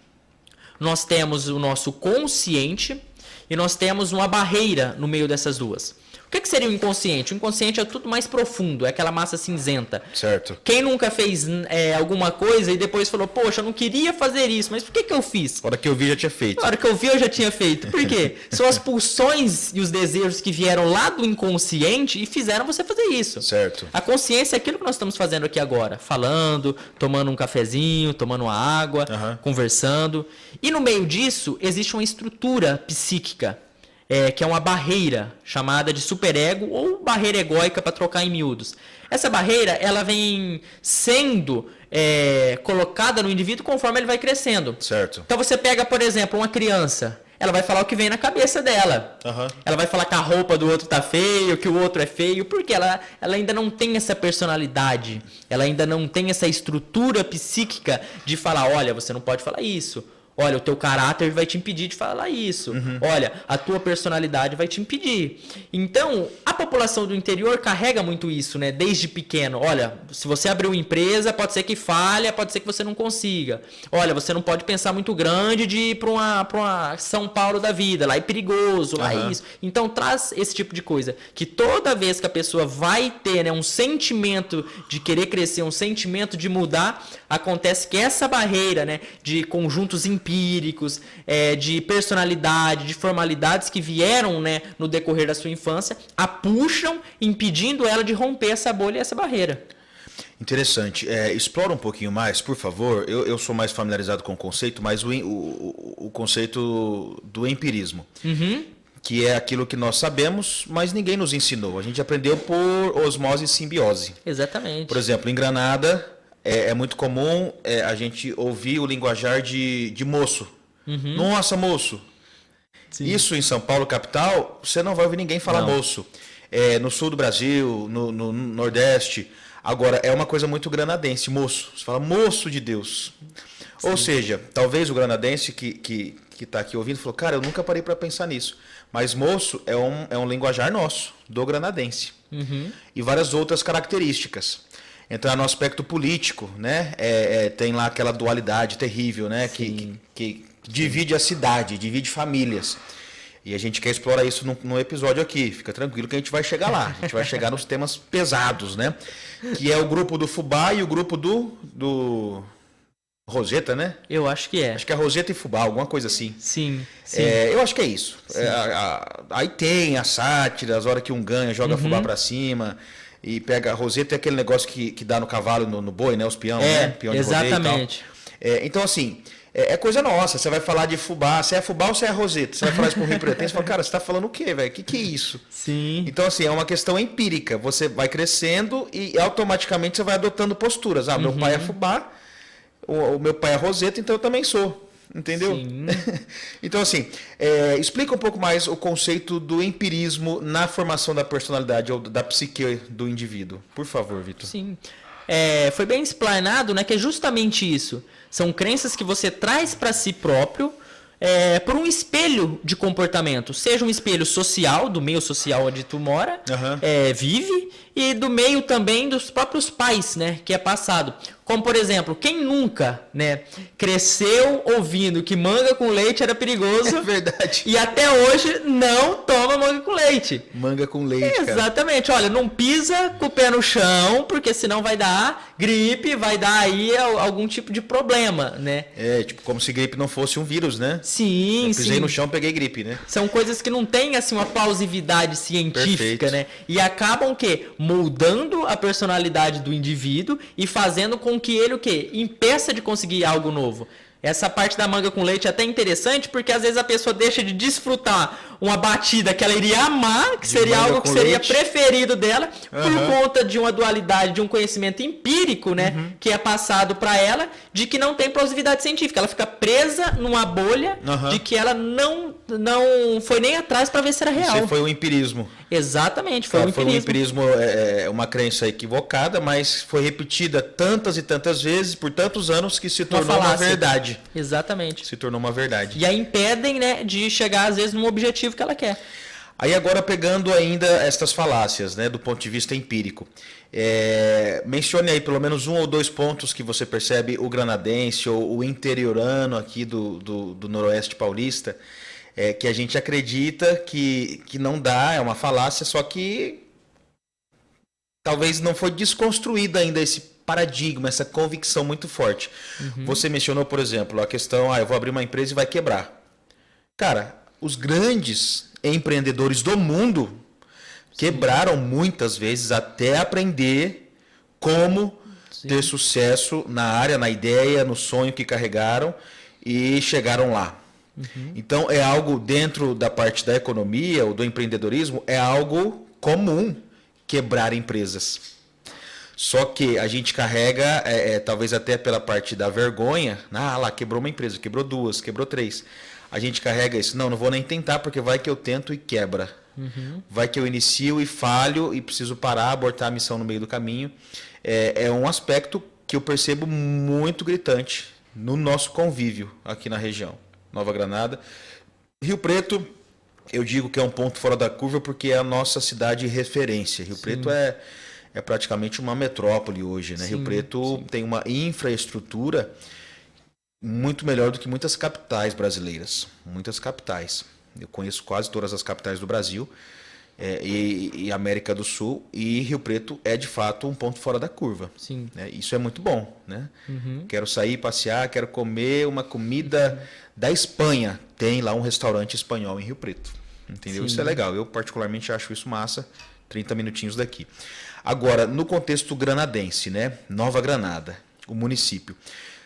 nós temos o nosso consciente e nós temos uma barreira no meio dessas duas. O que seria o inconsciente? O inconsciente é tudo mais profundo, é aquela massa cinzenta. Certo. Quem nunca fez alguma coisa e depois falou, poxa, eu não queria fazer isso, mas por que eu fiz? Na hora que eu vi, já tinha feito. Na hora que eu vi, eu já tinha feito. Por quê? São as pulsões e os desejos que vieram lá do inconsciente e fizeram você fazer isso. Certo. A consciência é aquilo que nós estamos fazendo aqui agora. Falando, tomando um cafezinho, tomando uma água, conversando. E no meio disso, existe uma estrutura psíquica. Que é uma barreira chamada de superego ou barreira egóica para trocar em miúdos. Essa barreira ela vem sendo colocada no indivíduo conforme ele vai crescendo. Certo. Então você pega, por exemplo, uma criança, ela vai falar o que vem na cabeça dela. Ela vai falar que a roupa do outro tá feio, que o outro é feio, porque ela ainda não tem essa personalidade, ela ainda não tem essa estrutura psíquica de falar, olha, você não pode falar isso. Olha, o teu caráter vai te impedir de falar isso. Olha, a tua personalidade vai te impedir. Então, a população do interior carrega muito isso, né? Desde pequeno. Olha, se você abrir uma empresa, pode ser que falhe, pode ser que você não consiga. Olha, você não pode pensar muito grande de ir para uma São Paulo da vida. Lá é perigoso, lá é isso. Então, traz esse tipo de coisa. Que toda vez que a pessoa vai ter, né, um sentimento de querer crescer, um sentimento de mudar, acontece que essa barreira, né, de conjuntos empíricos, de personalidade, de formalidades que vieram, né, no decorrer da sua infância, a puxam, impedindo ela de romper essa bolha e essa barreira. Interessante. Explora um pouquinho mais, por favor. Eu sou mais familiarizado com o conceito, mas o conceito do empirismo. Que é aquilo que nós sabemos, mas ninguém nos ensinou. A gente aprendeu por osmose e simbiose. Exatamente. Por exemplo, em Granada, é muito comum a gente ouvir o linguajar de moço. Nossa, moço. Sim. Isso em São Paulo, capital, você não vai ouvir ninguém falar moço. No sul do Brasil, no Nordeste. Agora, é uma coisa muito granadense, moço. Você fala, moço de Deus. Sim. Ou seja, talvez o granadense que está aqui ouvindo falou, cara, eu nunca parei para pensar nisso. Mas moço é um linguajar nosso, do granadense. E várias outras características. Entrar no aspecto político, né? Tem lá aquela dualidade terrível, né? Que divide a cidade, divide famílias. E a gente quer explorar isso no episódio aqui. Fica tranquilo que a gente vai chegar lá. A gente vai chegar nos temas pesados, né? Que é o grupo do Fubá e o grupo do Roseta, né? Eu acho que é. Acho que é Roseta e Fubá, alguma coisa assim. Sim. Eu acho que é isso. Aí tem a sátira, as horas que um ganha, joga Fubá pra cima. E pega a Roseta, é aquele negócio que dá no cavalo, no boi, né? Os peão, né? Peão de exatamente. Rodeio e tal. Então, assim, é coisa nossa. Você vai falar de Fubá, se é Fubá ou se é Roseta. Você vai falar isso pro Rio Pretense, você fala, cara, você tá falando o quê, velho? O que é isso? Sim. Então, assim, é uma questão empírica. Você vai crescendo e automaticamente você vai adotando posturas. Meu pai é Fubá, o meu pai é Roseta, então eu também sou. Entendeu? Sim. Então, assim, explica um pouco mais o conceito do empirismo na formação da personalidade ou da psique do indivíduo. Por favor, Vitor. Sim. Foi bem explanado, né, que é justamente isso. São crenças que você traz para si próprio por um espelho de comportamento. Seja um espelho social, do meio social onde tu mora, vive, e do meio também dos próprios pais, né, que é passado. Como, por exemplo, quem nunca, né, cresceu ouvindo que manga com leite era perigoso É verdade. e até hoje não toma manga com leite. Manga com leite, cara. Exatamente. Olha, não pisa com o pé no chão, porque senão vai dar gripe, vai dar aí algum tipo de problema, né? É, tipo, como se gripe não fosse um vírus, né? Sim, Eu pisei sim. no chão, peguei gripe, né? São coisas que não têm assim uma plausibilidade científica, Perfeito. né? E acabam o quê? Moldando a personalidade do indivíduo e fazendo com que ele o quê? Impeça de conseguir algo novo. Essa parte da manga com leite é até interessante porque às vezes a pessoa deixa de desfrutar uma batida que ela iria amar, que De seria manga algo que com seria leite. preferido dela, por Aham. conta de uma dualidade, de um conhecimento empírico, né, que é passado para ela, de que não tem plausibilidade científica. Ela fica presa numa bolha Aham. de que ela não foi nem atrás para ver se era real. Isso foi o empirismo. Exatamente, foi um Foi um empirismo. empirismo, uma crença equivocada, mas foi repetida tantas e tantas vezes, por tantos anos, que se tornou uma falácia. verdade. Exatamente. Se tornou uma verdade. E a impedem, né, de chegar às vezes num objetivo que ela quer. Aí agora pegando ainda estas falácias, né, do ponto de vista empírico, mencione aí pelo menos 1 ou 2 pontos que você percebe o granadense ou o interiorano aqui do Noroeste Paulista, que a gente acredita que não dá, é uma falácia, só que talvez não foi desconstruída ainda esse paradigma, essa convicção muito forte. Você mencionou, por exemplo, a questão, eu vou abrir uma empresa e vai quebrar. Cara, os grandes empreendedores do mundo quebraram muitas vezes até aprender como ter sucesso na área, na ideia, no sonho que carregaram e chegaram lá. Então é algo dentro da parte da economia ou do empreendedorismo, é algo comum quebrar empresas. Só que a gente carrega, talvez até pela parte da vergonha, lá quebrou uma empresa, quebrou 2, quebrou 3. A gente carrega isso, não vou nem tentar, porque vai que eu tento e quebra. Vai que eu inicio e falho e preciso parar, abortar a missão no meio do caminho. É um aspecto que eu percebo muito gritante no nosso convívio aqui na região. Nova Granada. Rio Preto, eu digo que é um ponto fora da curva porque é a nossa cidade referência. Rio Preto é praticamente uma metrópole hoje, né? Rio Preto tem uma infraestrutura muito melhor do que muitas capitais brasileiras. Muitas capitais. Eu conheço quase todas as capitais do Brasil e América do Sul, e Rio Preto é de fato um ponto fora da curva. Sim. Né? Isso é muito bom, né? Quero sair, passear, quero comer uma comida da Espanha. Tem lá um restaurante espanhol em Rio Preto. Entendeu? Isso é legal. Eu particularmente acho isso massa. 30 minutinhos daqui. Agora, no contexto granadense, né? Nova Granada, o município.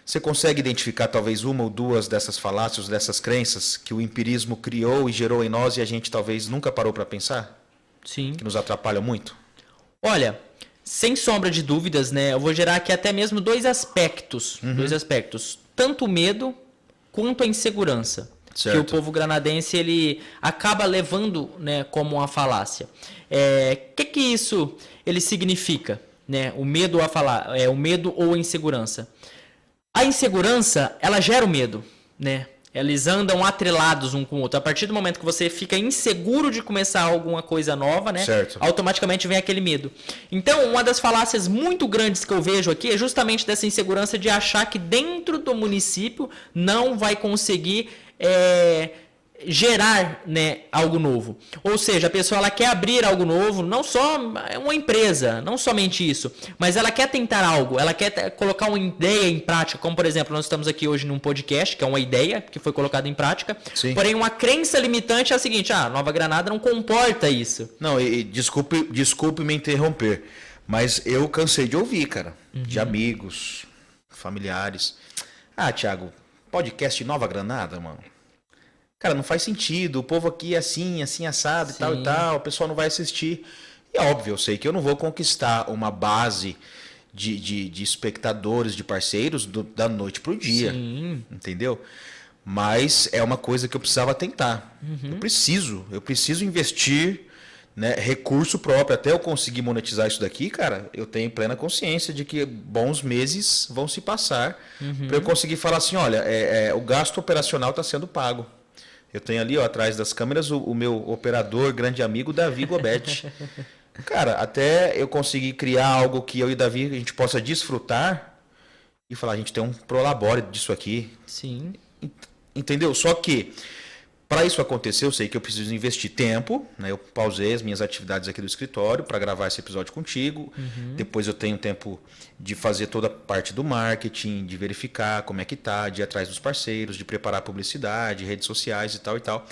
Você consegue identificar talvez 1 ou 2 dessas falácias, dessas crenças que o empirismo criou e gerou em nós e a gente talvez nunca parou para pensar? Sim. Que nos atrapalham muito? Olha, sem sombra de dúvidas, né? Eu vou gerar aqui até mesmo 2 aspectos. 2 aspectos. Tanto o medo quanto a insegurança. Certo. Que o povo granadense ele acaba levando, né, como uma falácia. Que isso ele significa? Né? O medo o medo ou a insegurança. A insegurança, ela gera o medo, né? Eles andam atrelados um com o outro. A partir do momento que você fica inseguro de começar alguma coisa nova, né? Certo. Automaticamente vem aquele medo. Então, uma das falácias muito grandes que eu vejo aqui é justamente dessa insegurança de achar que dentro do município não vai conseguir gerar, né, algo novo. Ou seja, a pessoa ela quer abrir algo novo, não só uma empresa, não somente isso, mas ela quer tentar algo, ela quer colocar uma ideia em prática, como por exemplo, nós estamos aqui hoje num podcast, que é uma ideia que foi colocada em prática, Sim. Porém uma crença limitante é a seguinte, Nova Granada não comporta isso. Não, e desculpe me interromper, mas eu cansei de ouvir, cara, de amigos, familiares. Thiago, podcast Nova Granada, mano. Cara, não faz sentido, o povo aqui é assim, assado e tal, o pessoal não vai assistir. E óbvio, eu sei que eu não vou conquistar uma base de espectadores, de parceiros da noite pro dia. Sim. Entendeu? Mas é uma coisa que eu precisava tentar. Eu preciso investir, né, recurso próprio. Até eu conseguir monetizar isso daqui, cara, eu tenho plena consciência de que bons meses vão se passar para eu conseguir falar assim, olha, o gasto operacional está sendo pago. Eu tenho ali, atrás das câmeras, o meu operador, grande amigo, Davi Gobet. Cara, até eu conseguir criar algo que eu e Davi a gente possa desfrutar, e falar, a gente tem um prolabore disso aqui. Sim. Entendeu? Só que, para isso acontecer, eu sei que eu preciso investir tempo, né? Eu pausei as minhas atividades aqui do escritório para gravar esse episódio contigo. Depois eu tenho tempo de fazer toda a parte do marketing, de verificar como é que tá, de ir atrás dos parceiros, de preparar publicidade, redes sociais e tal e tal.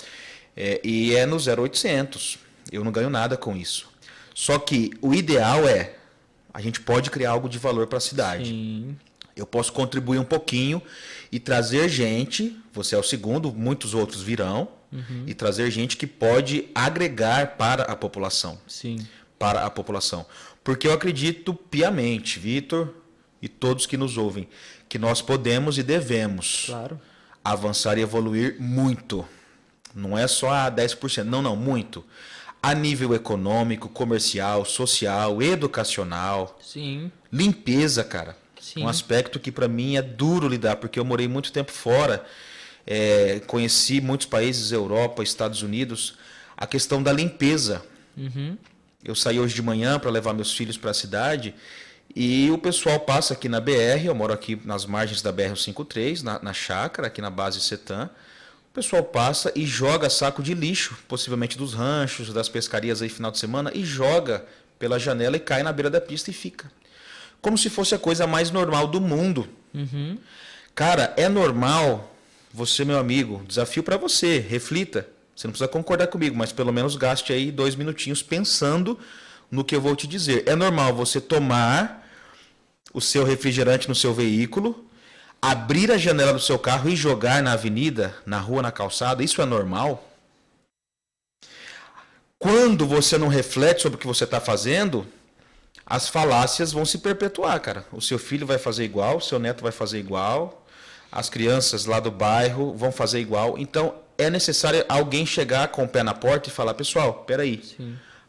E é no 0800. Eu não ganho nada com isso. Só que o ideal a gente pode criar algo de valor para a cidade. Sim. Eu posso contribuir um pouquinho e trazer gente, você é o segundo, muitos outros virão, e trazer gente que pode agregar para a população. Sim. Para a população. Porque eu acredito piamente, Vitor e todos que nos ouvem, que nós podemos e devemos Claro. avançar e evoluir muito. Não é só a 10%, não, muito. A nível econômico, comercial, social, educacional, Sim. limpeza, cara. Sim. Um aspecto que para mim é duro lidar, porque eu morei muito tempo fora, conheci muitos países, Europa, Estados Unidos, a questão da limpeza. Eu saí hoje de manhã para levar meus filhos para a cidade e o pessoal passa aqui na BR, eu moro aqui nas margens da BR-153, na chácara, aqui na base Setan. O pessoal passa e joga saco de lixo, possivelmente dos ranchos, das pescarias aí final de semana, e joga pela janela e cai na beira da pista e fica. Como se fosse a coisa mais normal do mundo. Cara, é normal você, meu amigo, desafio para você, reflita. Você não precisa concordar comigo, mas pelo menos gaste aí 2 minutinhos pensando no que eu vou te dizer. É normal você tomar o seu refrigerante no seu veículo, abrir a janela do seu carro e jogar na avenida, na rua, na calçada. Isso é normal? Quando você não reflete sobre o que você está fazendo, as falácias vão se perpetuar, cara. O seu filho vai fazer igual, o seu neto vai fazer igual, as crianças lá do bairro vão fazer igual. Então, é necessário alguém chegar com o pé na porta e falar, pessoal, peraí,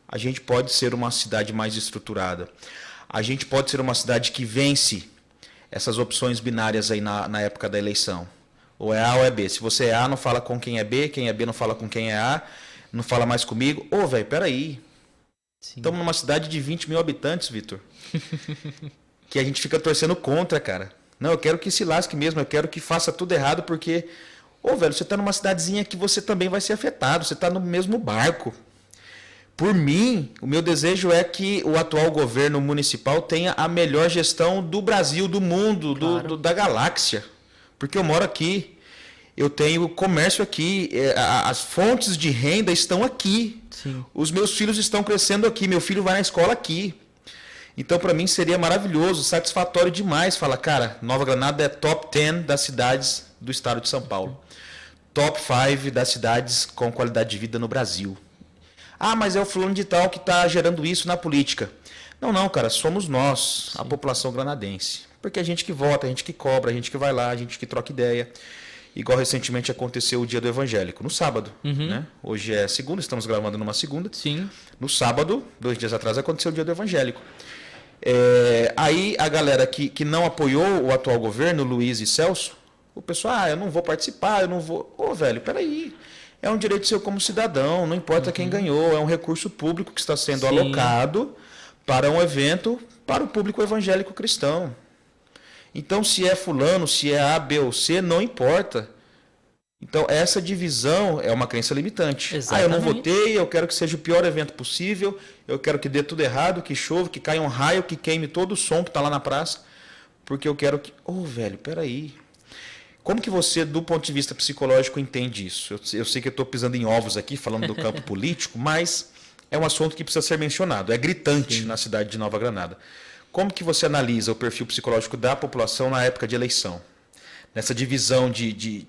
a gente pode ser uma cidade mais estruturada. A gente pode ser uma cidade que vence essas opções binárias aí na época da eleição. Ou é A ou é B. Se você é A, não fala com quem é B não fala com quem é A, não fala mais comigo. Ô, velho, peraí. Estamos numa cidade de 20 mil habitantes, Vitor. Que a gente fica torcendo contra, cara. Não, eu quero que se lasque mesmo, eu quero que faça tudo errado, porque... Ô, velho, você está numa cidadezinha que você também vai ser afetado, você está no mesmo barco. Por mim, o meu desejo é que o atual governo municipal tenha a melhor gestão do Brasil, do mundo, Claro. da galáxia. Porque eu moro aqui, eu tenho comércio aqui, as fontes de renda estão aqui. Sim. Os meus filhos estão crescendo aqui, meu filho vai na escola aqui. Então, para mim, seria maravilhoso, satisfatório demais falar, cara, Nova Granada é top 10 das cidades do estado de São Paulo. Top 5 das cidades com qualidade de vida no Brasil. Ah, mas é o fulano de tal que está gerando isso na política. Não, cara, somos nós, a população granadense. Porque a gente que vota, a gente que cobra, a gente que vai lá, a gente que troca ideia. Igual recentemente aconteceu o Dia do Evangélico, no sábado. Né? Hoje é segunda, estamos gravando numa segunda. Sim. No sábado, 2 dias atrás, aconteceu o Dia do Evangélico. Aí a galera que não apoiou o atual governo, Luiz e Celso, o pessoal, eu não vou participar, eu não vou... Ô, velho, peraí. É um direito seu como cidadão, não importa quem ganhou, é um recurso público que está sendo alocado para um evento para o público evangélico cristão. Então, se é fulano, se é A, B ou C, não importa. Então, essa divisão é uma crença limitante. Exatamente. Eu não votei, eu quero que seja o pior evento possível, eu quero que dê tudo errado, que chova, que caia um raio, que queime todo o som que está lá na praça, porque eu quero que... Ô, velho, peraí. Como que você, do ponto de vista psicológico, entende isso? Eu sei que eu estou pisando em ovos aqui, falando do campo político, mas é um assunto que precisa ser mencionado. É gritante na cidade de Nova Granada. Como que você analisa o perfil psicológico da população na época de eleição? Nessa divisão de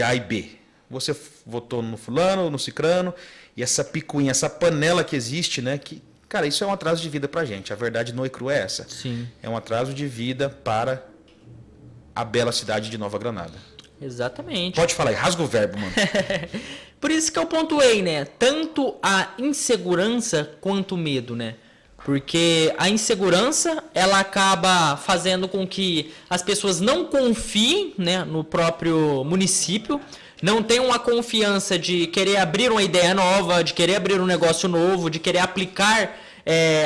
A e B. Você votou no fulano, no cicrano, e essa picuinha, essa panela que existe, né? Que, cara, isso é um atraso de vida pra gente. A verdade nua e crua é essa. Sim. É um atraso de vida para a bela cidade de Nova Granada. Exatamente. Pode falar aí, rasga o verbo, mano. Por isso que eu pontuei, né? Tanto a insegurança quanto o medo, né? Porque a insegurança, ela acaba fazendo com que as pessoas não confiem, né, no próprio município, não tenham a confiança de querer abrir uma ideia nova, de querer abrir um negócio novo, de querer aplicar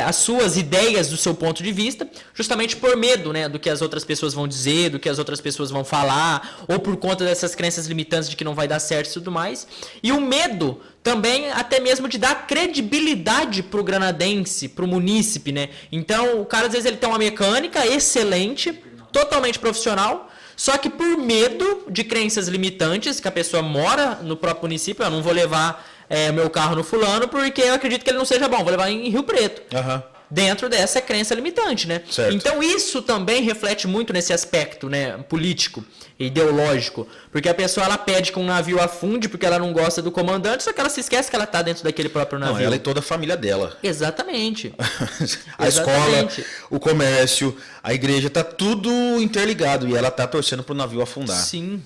as suas ideias do seu ponto de vista, justamente por medo, né, do que as outras pessoas vão dizer, do que as outras pessoas vão falar, ou por conta dessas crenças limitantes de que não vai dar certo e tudo mais. E o medo também até mesmo de dar credibilidade pro granadense, pro munícipe, né? Então, o cara às vezes ele tem uma mecânica excelente, totalmente profissional, só que por medo de crenças limitantes, que a pessoa mora no próprio município, eu não vou levar meu carro no fulano porque eu acredito que ele não seja bom, vou levar em Rio Preto. Aham. Dentro dessa crença limitante, né? Certo. Então isso também reflete muito nesse aspecto, né, político, ideológico, porque a pessoa ela pede que um navio afunde porque ela não gosta do comandante, só que ela se esquece que ela está dentro daquele próprio navio. Não, ela e toda a família dela. Exatamente. A Exatamente. escola, o comércio, a igreja, tá tudo interligado e ela tá torcendo pro navio afundar. Sim.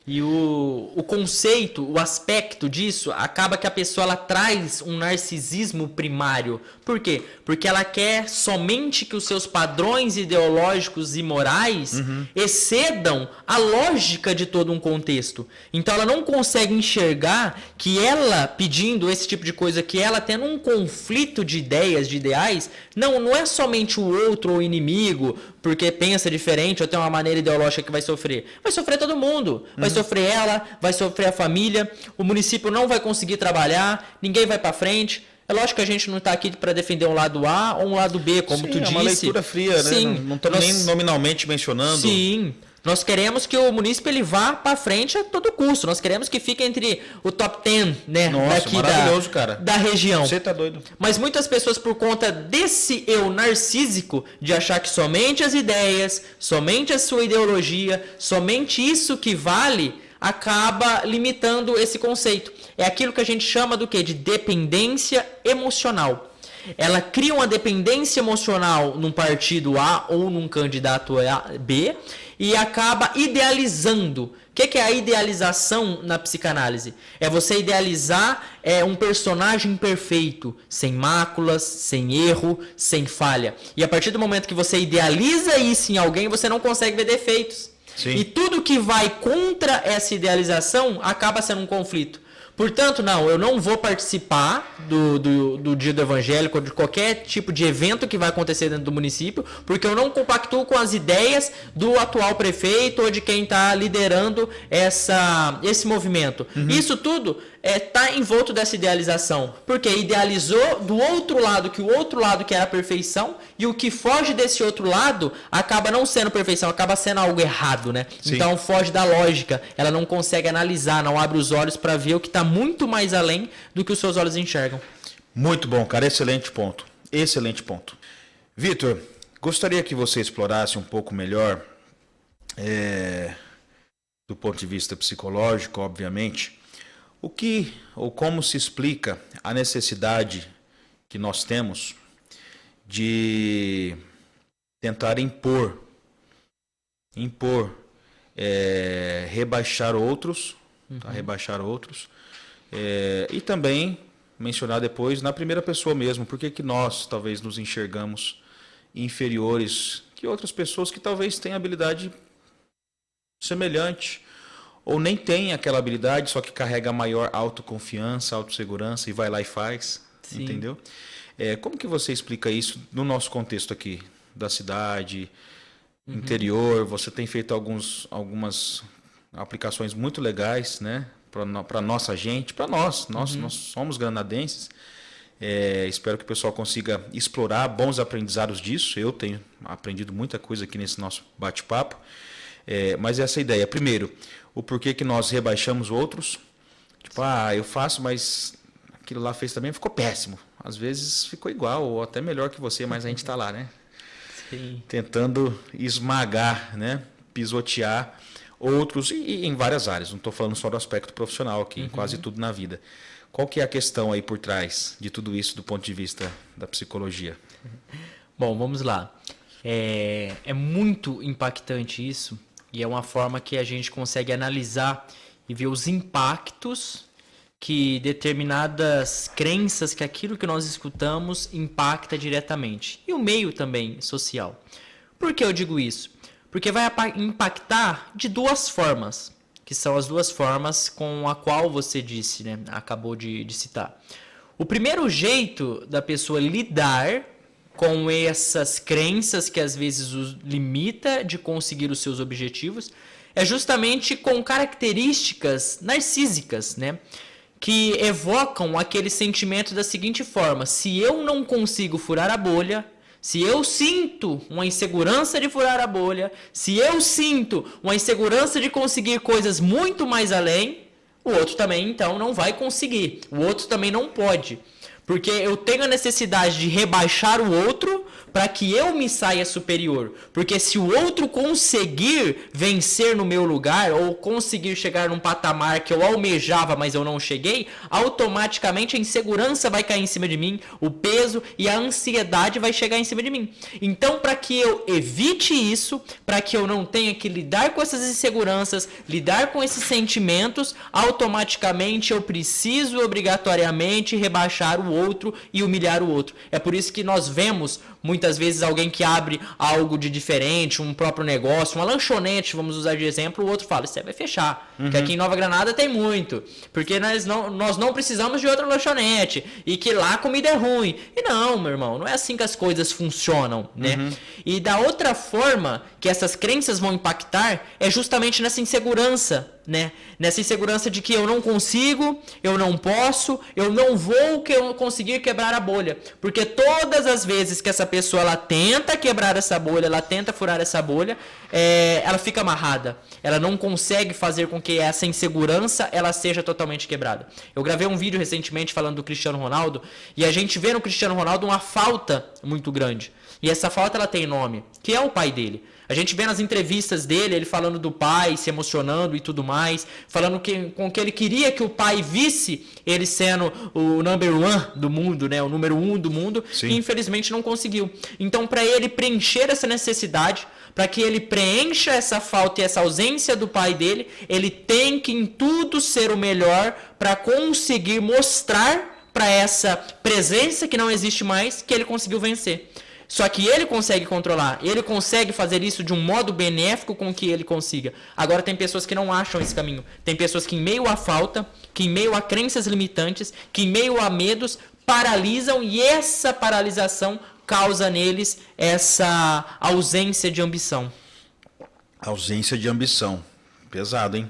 E o conceito, o aspecto disso, acaba que a pessoa ela traz um narcisismo primário. Por quê? Porque ela quer somente que os seus padrões ideológicos e morais excedam a lógica de todo um contexto. Então ela não consegue enxergar que ela pedindo esse tipo de coisa, que ela tendo um conflito de ideias, de ideais, não é somente o outro ou o inimigo, porque pensa diferente ou tem uma maneira ideológica que vai sofrer. Vai sofrer todo mundo. Vai sofrer ela, vai sofrer a família, o município não vai conseguir trabalhar, ninguém vai para frente. É lógico que a gente não está aqui para defender um lado A ou um lado B, como tu disse. É uma leitura fria, né? Sim. Não estamos nem nominalmente mencionando. Sim. Nós queremos que o munícipe ele vá para frente a todo custo. Nós queremos que fique entre o top 10, né, Nossa, daqui maravilhoso, cara. da região. Você tá doido. Mas muitas pessoas, por conta desse eu narcísico, de achar que somente as ideias, somente a sua ideologia, somente isso que vale, acaba limitando esse conceito. É aquilo que a gente chama do quê? De dependência emocional. Ela cria uma dependência emocional num partido A ou num candidato B e acaba idealizando. O que é a idealização na psicanálise? É você idealizar um personagem perfeito, sem máculas, sem erro, sem falha. E a partir do momento que você idealiza isso em alguém, você não consegue ver defeitos. Sim. E tudo que vai contra essa idealização acaba sendo um conflito. Portanto, não, eu não vou participar do Dia do Evangélico, de qualquer tipo de evento que vai acontecer dentro do município, porque eu não compactuo com as ideias do atual prefeito ou de quem está liderando esse movimento. Isso tudo está envolto dessa idealização, porque idealizou do outro lado, que o outro lado que era a perfeição, e o que foge desse outro lado acaba não sendo perfeição, acaba sendo algo errado, né? Sim. Então foge da lógica, ela não consegue analisar, não abre os olhos para ver o que está muito mais além do que os seus olhos enxergam. Muito bom, cara. Excelente ponto. Excelente ponto. Vitor, gostaria que você explorasse um pouco melhor, do ponto de vista psicológico, obviamente, o que ou como se explica a necessidade que nós temos de tentar rebaixar outros, tá? Rebaixar outros, e também mencionar depois na primeira pessoa mesmo, por que nós talvez nos enxergamos inferiores que outras pessoas que talvez tenham habilidade semelhante ou nem tem aquela habilidade, só que carrega maior autoconfiança, autossegurança e vai lá e faz. Sim. Entendeu? Como que você explica isso no nosso contexto aqui, da cidade, interior? Você tem feito algumas aplicações muito legais, né? Para nossa gente, para nós somos granadenses. Espero que o pessoal consiga explorar bons aprendizados disso. Eu tenho aprendido muita coisa aqui nesse nosso bate-papo. Mas essa ideia, primeiro, o porquê que nós rebaixamos outros. Tipo, eu faço, mas aquilo lá fez também, ficou péssimo. Às vezes ficou igual ou até melhor que você, mas a gente está lá, né? Sim. Tentando esmagar, né? Pisotear outros e em várias áreas. Não estou falando só do aspecto profissional aqui, em quase tudo na vida. Qual que é a questão aí por trás de tudo isso do ponto de vista da psicologia? Bom, vamos lá. É muito impactante isso e é uma forma que a gente consegue analisar e ver os impactos que determinadas crenças, que aquilo que nós escutamos impacta diretamente. E o meio também social. Por que eu digo isso? Porque vai impactar de duas formas, que são as duas formas com a qual você disse, né? Acabou de citar. O primeiro jeito da pessoa lidar com essas crenças que às vezes os limita de conseguir os seus objetivos é justamente com características narcísicas, né? Que evocam aquele sentimento da seguinte forma: se eu não consigo furar a bolha, se eu sinto uma insegurança de furar a bolha, se eu sinto uma insegurança de conseguir coisas muito mais além, o outro também então não vai conseguir, o outro também não pode. Porque eu tenho a necessidade de rebaixar o outro para que eu me saia superior. Porque se o outro conseguir vencer no meu lugar ou conseguir chegar num patamar que eu almejava, mas eu não cheguei, automaticamente a insegurança vai cair em cima de mim, o peso e a ansiedade vai chegar em cima de mim. Então, para que eu evite isso, para que eu não tenha que lidar com essas inseguranças, lidar com esses sentimentos, automaticamente eu preciso obrigatoriamente rebaixar o outro e humilhar o outro. É por isso que nós vemos muitas vezes alguém que abre algo de diferente, um próprio negócio, uma lanchonete, vamos usar de exemplo, o outro fala, isso aí vai fechar, que aqui em Nova Granada tem muito, porque nós não precisamos de outra lanchonete, e que lá a comida é ruim. E não, meu irmão, não é assim que as coisas funcionam, né? E da outra forma que essas crenças vão impactar é justamente nessa insegurança, né? Nessa insegurança de que eu não consigo, eu não posso, eu não vou conseguir quebrar a bolha. Porque todas as vezes que essa pessoa ela tenta quebrar essa bolha, ela tenta furar essa bolha, ela fica amarrada. Ela não consegue fazer com que essa insegurança ela seja totalmente quebrada. Eu gravei um vídeo recentemente falando do Cristiano Ronaldo e a gente vê no Cristiano Ronaldo uma falta muito grande. E essa falta ela tem nome, que é o pai dele. A gente vê nas entrevistas dele, ele falando do pai, se emocionando e tudo mais, falando com que ele queria que o pai visse ele sendo o number one do mundo, né? O número 1 do mundo, Sim. E infelizmente não conseguiu. Então, para ele preencher essa necessidade, para que ele preencha essa falta e essa ausência do pai dele, ele tem que em tudo ser o melhor para conseguir mostrar para essa presença que não existe mais que ele conseguiu vencer. Só que ele consegue controlar, ele consegue fazer isso de um modo benéfico com que ele consiga. Agora tem pessoas que não acham esse caminho. Tem pessoas que em meio à falta, que em meio a crenças limitantes, que em meio a medos, paralisam e essa paralisação causa neles essa ausência de ambição. Ausência de ambição. Pesado, hein?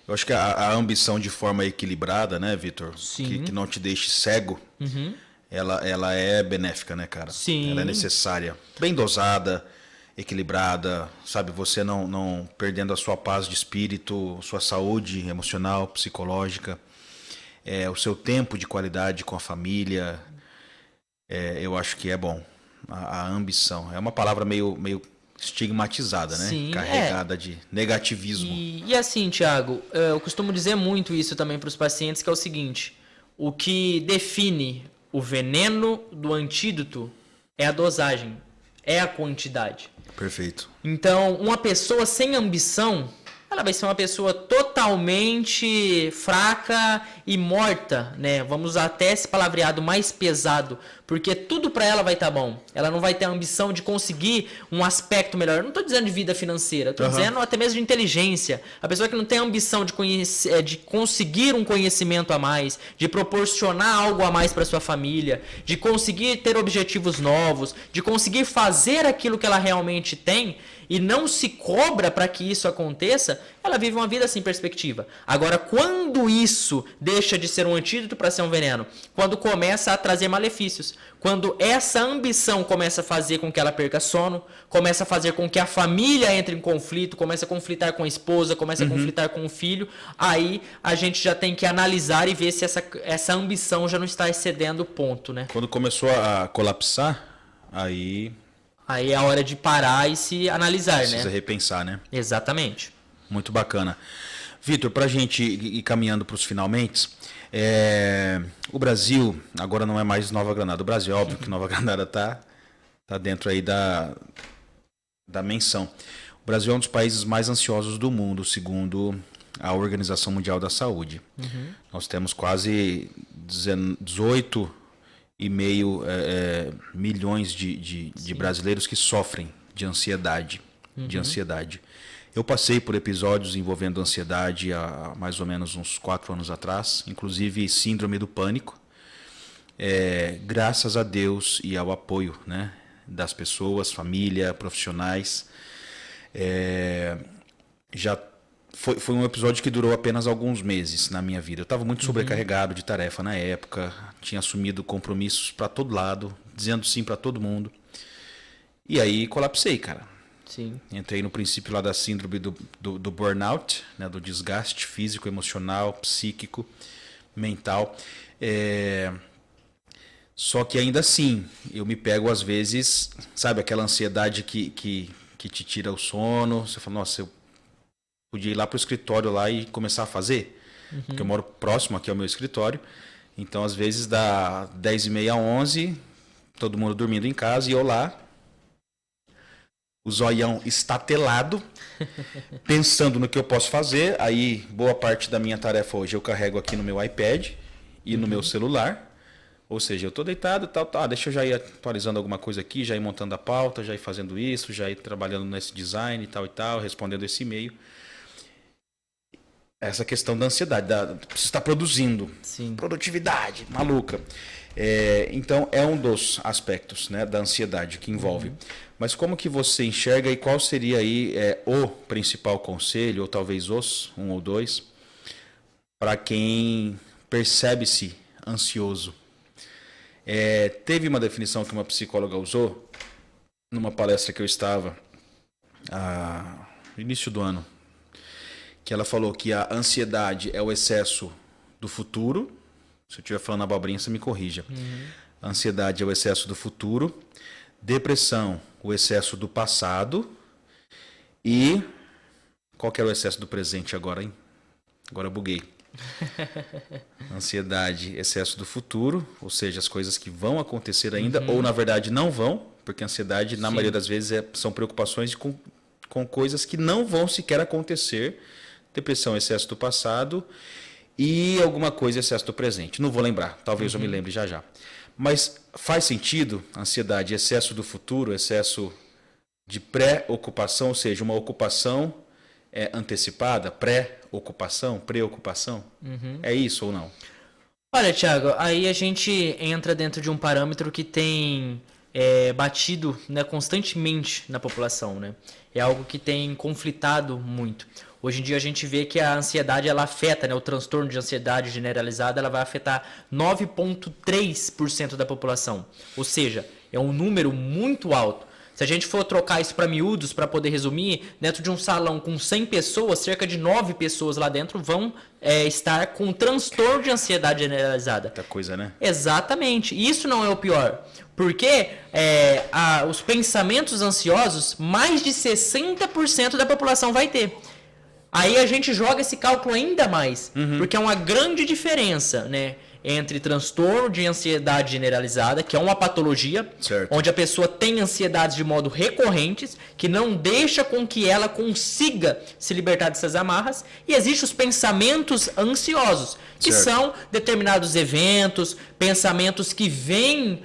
Eu acho que a ambição de forma equilibrada, né, Vitor? Sim. Que não te deixe cego. Ela é benéfica, né, cara? Sim. Ela é necessária. Bem dosada, equilibrada, sabe? Você não perdendo a sua paz de espírito, sua saúde emocional, psicológica, o seu tempo de qualidade com a família. Eu acho que é bom. A ambição. É uma palavra meio estigmatizada, né? Sim, Carregada de negativismo. E assim, Thiago, eu costumo dizer muito isso também para os pacientes, que é o seguinte: o que define o veneno do antídoto é a dosagem, é a quantidade. Perfeito. Então, uma pessoa sem ambição, ela vai ser uma pessoa totalmente fraca e morta, né? Vamos usar até esse palavreado mais pesado, porque tudo para ela vai estar bom. Ela não vai ter a ambição de conseguir um aspecto melhor. Eu não estou dizendo de vida financeira, estou dizendo até mesmo de inteligência. A pessoa que não tem a ambição de conseguir um conhecimento a mais, de proporcionar algo a mais para sua família, de conseguir ter objetivos novos, de conseguir fazer aquilo que ela realmente tem e não se cobra para que isso aconteça, ela vive uma vida sem perspectiva. Agora, quando isso deixa de ser um antídoto para ser um veneno, quando começa a trazer malefícios, quando essa ambição começa a fazer com que ela perca sono, começa a fazer com que a família entre em conflito, começa a conflitar com a esposa, começa a conflitar com o filho, aí a gente já tem que analisar e ver se essa ambição já não está excedendo o ponto, né? Quando começou a colapsar, aí é a hora de parar e se analisar, precisa né? repensar, né? Exatamente. Muito bacana. Vitor, para a gente ir caminhando para os finalmente, o Brasil, agora não é mais Nova Granada. O Brasil, óbvio que Nova Granada tá dentro aí da menção. O Brasil é um dos países mais ansiosos do mundo, segundo a Organização Mundial da Saúde. Nós temos quase 18,5 milhões de brasileiros que sofrem de ansiedade. Eu passei por episódios envolvendo ansiedade há mais ou menos uns 4 anos atrás, inclusive síndrome do pânico. graças a Deus e ao apoio, né, das pessoas, família, profissionais, já foi um episódio que durou apenas alguns meses na minha vida. Eu estava muito sobrecarregado de tarefa na época, tinha assumido compromissos para todo lado, dizendo sim para todo mundo. E aí colapsei, cara. Sim. Entrei no princípio lá da síndrome do burnout, né, do desgaste físico, emocional, psíquico, mental. Só que ainda assim, eu me pego às vezes, sabe, aquela ansiedade que te tira o sono. Você fala, nossa, eu podia ir lá pro escritório lá e começar a fazer. Porque eu moro próximo aqui ao meu escritório. Então, às vezes, dá 10h30, 11h, todo mundo dormindo em casa e eu lá, o zoião estatelado, pensando no que eu posso fazer. Aí, boa parte da minha tarefa hoje eu carrego aqui no meu iPad e no meu celular. Ou seja, eu estou deitado, deixa eu já ir atualizando alguma coisa aqui, já ir montando a pauta, já ir fazendo isso, já ir trabalhando nesse design e tal, respondendo esse e-mail. Essa questão da ansiedade, você está produzindo. Sim. Produtividade, maluca. Então, é um dos aspectos, né, da ansiedade que envolve. Mas como que você enxerga e qual seria aí o principal conselho, ou talvez um ou dois, para quem percebe-se ansioso? Teve uma definição que uma psicóloga usou numa palestra que eu estava no início do ano, que ela falou que a ansiedade é o excesso do futuro. Se eu estiver falando abobrinha, você me corrija. A ansiedade é o excesso do futuro, depressão, o excesso do passado, e qual que era o excesso do presente agora, hein? Agora eu buguei. Ansiedade, excesso do futuro, ou seja, as coisas que vão acontecer ainda, ou na verdade não vão, porque a ansiedade, na maioria das vezes, são preocupações com coisas que não vão sequer acontecer. Depressão, excesso do passado, e alguma coisa, excesso do presente. Não vou lembrar, talvez eu me lembre já. Mas faz sentido, ansiedade, excesso do futuro, excesso de pré-ocupação, ou seja, uma ocupação antecipada, pré-ocupação, preocupação? É isso ou não? Olha, Thiago, aí a gente entra dentro de um parâmetro que tem batido, né, constantemente na população, né? É algo que tem conflitado muito. Hoje em dia a gente vê que a ansiedade ela afeta, né, o transtorno de ansiedade generalizada, ela vai afetar 9,3% da população. Ou seja, é um número muito alto. Se a gente for trocar isso para miúdos, para poder resumir, dentro de um salão com 100 pessoas, cerca de 9 pessoas lá dentro vão estar com transtorno de ansiedade generalizada. Muita coisa, né? Exatamente. E isso não é o pior. Porque os pensamentos ansiosos, mais de 60% da população vai ter. Aí a gente joga esse cálculo ainda mais, porque é uma grande diferença, né, entre transtorno de ansiedade generalizada, que é uma patologia, certo, onde a pessoa tem ansiedades de modo recorrentes, que não deixa com que ela consiga se libertar dessas amarras, e existem os pensamentos ansiosos, que certo, são determinados eventos, pensamentos que vêm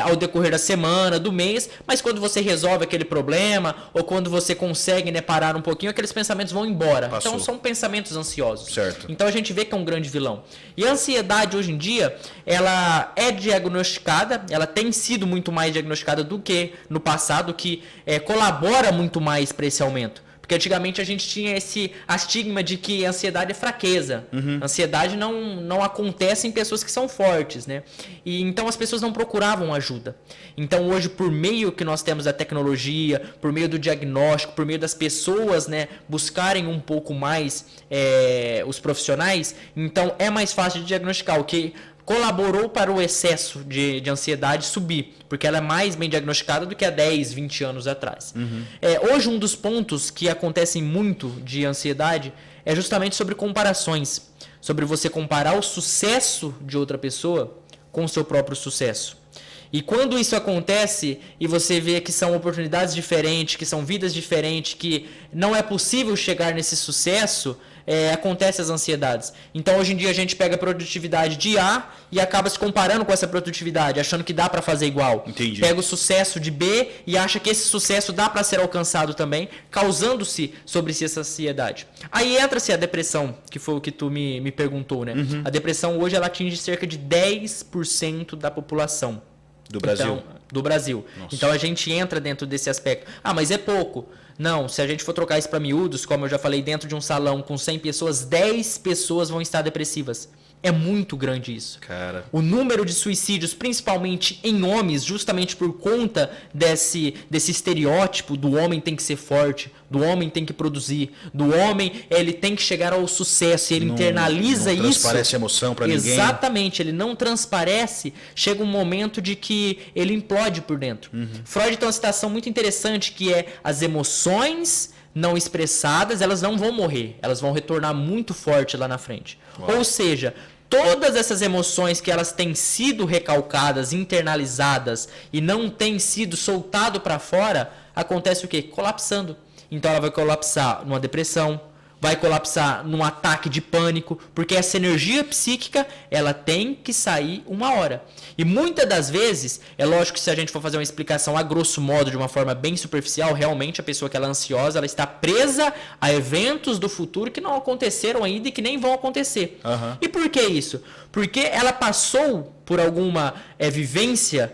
ao decorrer da semana, do mês, mas quando você resolve aquele problema, ou quando você consegue, né, parar um pouquinho, aqueles pensamentos vão embora. Passou. Então são pensamentos ansiosos. Certo. Então a gente vê que é um grande vilão. E a ansiedade hoje em dia, ela é diagnosticada, ela tem sido muito mais diagnosticada do que no passado, que colabora muito mais para esse aumento. Porque antigamente a gente tinha esse estigma de que a ansiedade é fraqueza. A ansiedade não acontece em pessoas que são fortes, né? E então as pessoas não procuravam ajuda. Então hoje, por meio que nós temos da tecnologia, por meio do diagnóstico, por meio das pessoas, né, buscarem um pouco mais os profissionais, então é mais fácil de diagnosticar, o que colaborou para o excesso de ansiedade subir, porque ela é mais bem diagnosticada do que há 10, 20 anos atrás. Hoje, um dos pontos que acontecem muito de ansiedade é justamente sobre comparações, sobre você comparar o sucesso de outra pessoa com o seu próprio sucesso. E quando isso acontece e você vê que são oportunidades diferentes, que são vidas diferentes, que não é possível chegar nesse sucesso, acontecem as ansiedades. Então, hoje em dia, a gente pega a produtividade de A e acaba se comparando com essa produtividade, achando que dá para fazer igual. Entendi. Pega o sucesso de B e acha que esse sucesso dá para ser alcançado também, causando-se sobre si essa ansiedade. Aí entra-se a depressão, que foi o que tu me perguntou, né? A depressão hoje ela atinge cerca de 10% da população. Do Brasil? Então, do Brasil. Nossa. Então a gente entra dentro desse aspecto. Ah, mas é pouco. Não, se a gente for trocar isso para miúdos, como eu já falei, dentro de um salão com 100 pessoas, 10 pessoas vão estar depressivas. É muito grande isso. Cara. O número de suicídios, principalmente em homens, justamente por conta desse estereótipo do homem tem que ser forte, do homem tem que produzir, do homem ele tem que chegar ao sucesso, e ele internaliza não isso. transparece emoção para ninguém. Exatamente, ele não transparece, chega um momento de que ele implode por dentro. Freud tem uma citação muito interessante que é: as emoções não expressadas, elas não vão morrer, elas vão retornar muito forte lá na frente. Uau. Ou seja, todas essas emoções que elas têm sido recalcadas, internalizadas e não têm sido soltado para fora, acontece o quê? Colapsando. Então ela vai colapsar numa depressão, vai colapsar num ataque de pânico, porque essa energia psíquica, ela tem que sair uma hora. E muitas das vezes, é lógico que se a gente for fazer uma explicação a grosso modo, de uma forma bem superficial, realmente a pessoa que ela é ansiosa, ela está presa a eventos do futuro que não aconteceram ainda e que nem vão acontecer. E por que isso? Porque ela passou por alguma vivência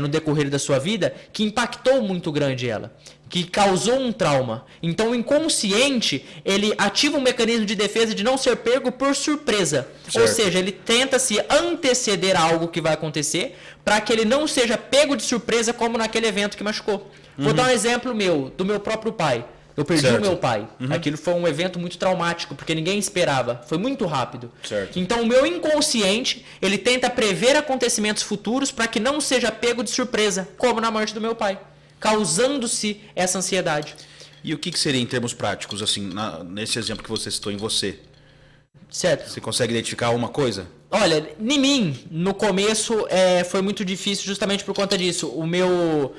no decorrer da sua vida que impactou muito grande ela, que causou um trauma. Então o inconsciente, ele ativa um mecanismo de defesa de não ser pego por surpresa. Certo. Ou seja, ele tenta se anteceder a algo que vai acontecer para que ele não seja pego de surpresa como naquele evento que machucou. Vou dar um exemplo do meu próprio pai. Eu perdi Certo. o meu pai. Aquilo foi um evento muito traumático, porque ninguém esperava. Foi muito rápido. Certo. Então o meu inconsciente, ele tenta prever acontecimentos futuros para que não seja pego de surpresa, como na morte do meu pai, causando-se essa ansiedade. E o que seria em termos práticos, assim, nesse exemplo que você citou em você? Certo. Você consegue identificar uma coisa? Olha, em mim, no começo, foi muito difícil justamente por conta disso. O meu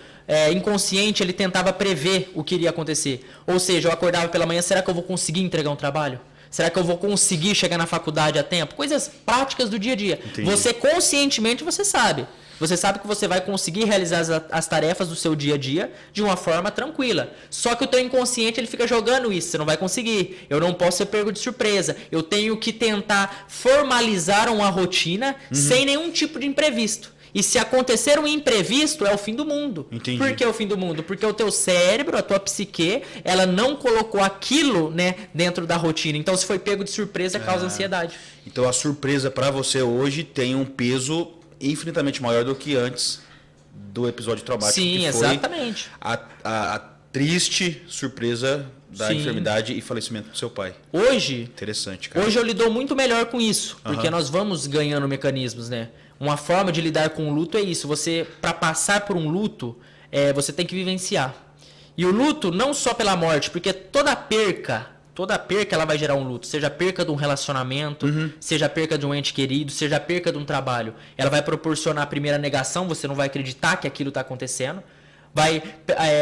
inconsciente, ele tentava prever o que iria acontecer. Ou seja, eu acordava pela manhã, será que eu vou conseguir entregar um trabalho? Será que eu vou conseguir chegar na faculdade a tempo? Coisas práticas do dia a dia. Entendi. Você conscientemente, você sabe. Você sabe que você vai conseguir realizar as tarefas do seu dia a dia de uma forma tranquila. Só que o teu inconsciente, ele fica jogando isso. Você não vai conseguir. Eu não posso ser pego de surpresa. Eu tenho que tentar formalizar uma rotina sem nenhum tipo de imprevisto. E se acontecer um imprevisto, é o fim do mundo. Entendi. Por que é o fim do mundo? Porque o teu cérebro, a tua psique, ela não colocou aquilo, né, dentro da rotina. Então, se foi pego de surpresa, causa ansiedade. Então a surpresa para você hoje tem um peso infinitamente maior do que antes do episódio traumático. Sim, que foi exatamente. a triste surpresa da Sim. enfermidade e falecimento do seu pai. Hoje, Interessante, cara. Hoje eu lido muito melhor com isso, porque nós vamos ganhando mecanismos, né? Uma forma de lidar com o luto é isso. Você, para passar por um luto, você tem que vivenciar. E o luto não só pela morte, porque toda perca ela vai gerar um luto. Seja a perca de um relacionamento, seja a perca de um ente querido, seja a perca de um trabalho. Ela vai proporcionar a primeira negação, você não vai acreditar que aquilo está acontecendo. Vai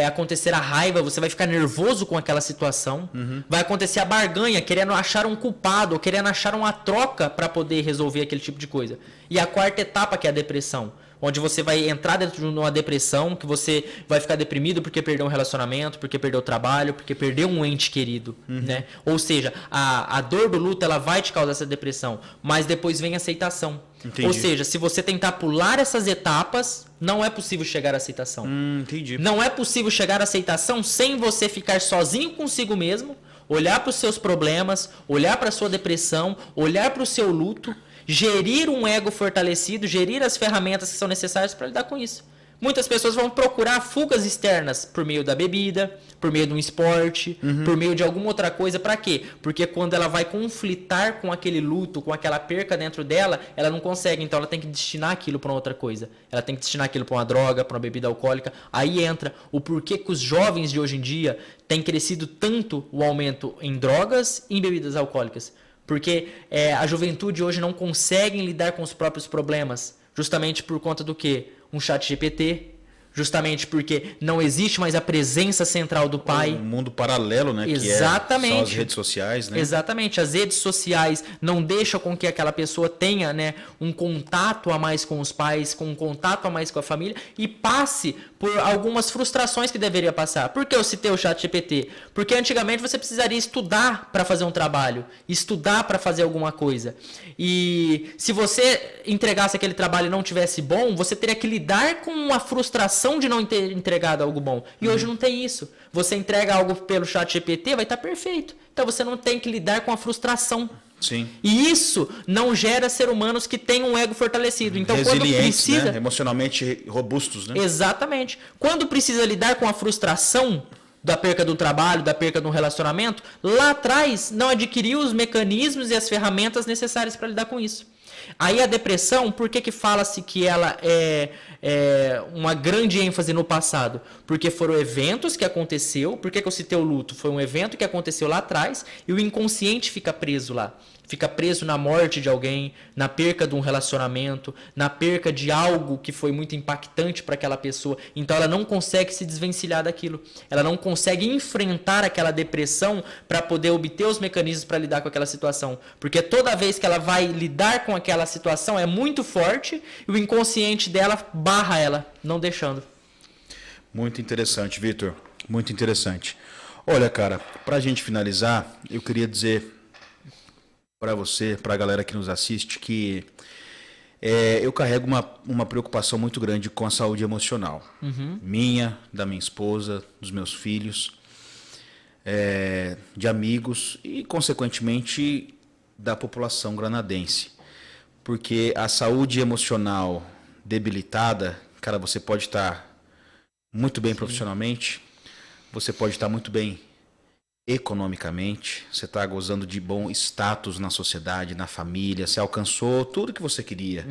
acontecer a raiva, você vai ficar nervoso com aquela situação. Vai acontecer a barganha, querendo achar um culpado, ou querendo achar uma troca para poder resolver aquele tipo de coisa. E a quarta etapa, que é a depressão, onde você vai entrar dentro de uma depressão, que você vai ficar deprimido porque perdeu um relacionamento, porque perdeu o trabalho, porque perdeu um ente querido, né? Ou seja, a dor do luto, ela vai te causar essa depressão, mas depois vem a aceitação. Entendi. Ou seja, se você tentar pular essas etapas, não é possível chegar à aceitação. Entendi. Não é possível chegar à aceitação sem você ficar sozinho consigo mesmo, olhar para os seus problemas, olhar para a sua depressão, olhar para o seu luto, gerir um ego fortalecido, gerir as ferramentas que são necessárias para lidar com isso. Muitas pessoas vão procurar fugas externas por meio da bebida, por meio de um esporte, por meio de alguma outra coisa. Para quê? Porque quando ela vai conflitar com aquele luto, com aquela perca dentro dela, ela não consegue. Então ela tem que destinar aquilo para outra coisa. Ela tem que destinar aquilo para uma droga, para uma bebida alcoólica. Aí entra o porquê que os jovens de hoje em dia têm crescido tanto o aumento em drogas e em bebidas alcoólicas. Porque a juventude hoje não consegue lidar com os próprios problemas. Justamente por conta do quê? Um chat GPT, justamente porque não existe mais a presença central do pai. Um mundo paralelo, né? Exatamente. Que são as redes sociais, né? Exatamente. As redes sociais não deixam com que aquela pessoa tenha, né, um contato a mais com os pais, com um contato a mais com a família e passe por algumas frustrações que deveria passar. Por que eu citei o ChatGPT? Porque antigamente você precisaria estudar para fazer um trabalho, estudar para fazer alguma coisa. E se você entregasse aquele trabalho e não tivesse bom, você teria que lidar com a frustração de não ter entregado algo bom. E hoje não tem isso. Você entrega algo pelo ChatGPT, vai estar perfeito. Então você não tem que lidar com a frustração. Sim. E isso não gera ser humanos que têm um ego fortalecido. Então, quando Resilientes, precisa, né? Emocionalmente robustos, né? exatamente. Quando precisa lidar com a frustração da perca do trabalho, da perca de um relacionamento, lá atrás não adquiriu os mecanismos e as ferramentas necessárias para lidar com isso. Aí a depressão, por que fala-se que ela é uma grande ênfase no passado? Porque foram eventos que aconteceu. Por que eu citei o luto? Foi um evento que aconteceu lá atrás e o inconsciente fica preso lá. Fica preso na morte de alguém, na perca de um relacionamento, na perca de algo que foi muito impactante para aquela pessoa. Então ela não consegue se desvencilhar daquilo. Ela não consegue enfrentar aquela depressão para poder obter os mecanismos para lidar com aquela situação. Porque toda vez que ela vai lidar com aquela situação é muito forte e o inconsciente dela barra ela, não deixando. Muito interessante, Vitor. Muito interessante. Olha, cara, para a gente finalizar, eu queria dizer para você, para a galera que nos assiste, que eu carrego uma preocupação muito grande com a saúde emocional. Minha, da minha esposa, dos meus filhos, de amigos e, consequentemente, da população granadense. Porque a saúde emocional debilitada, cara, você pode estar muito bem profissionalmente, você pode estar muito bem economicamente, você está gozando de bom status na sociedade, na família, você alcançou tudo que você queria.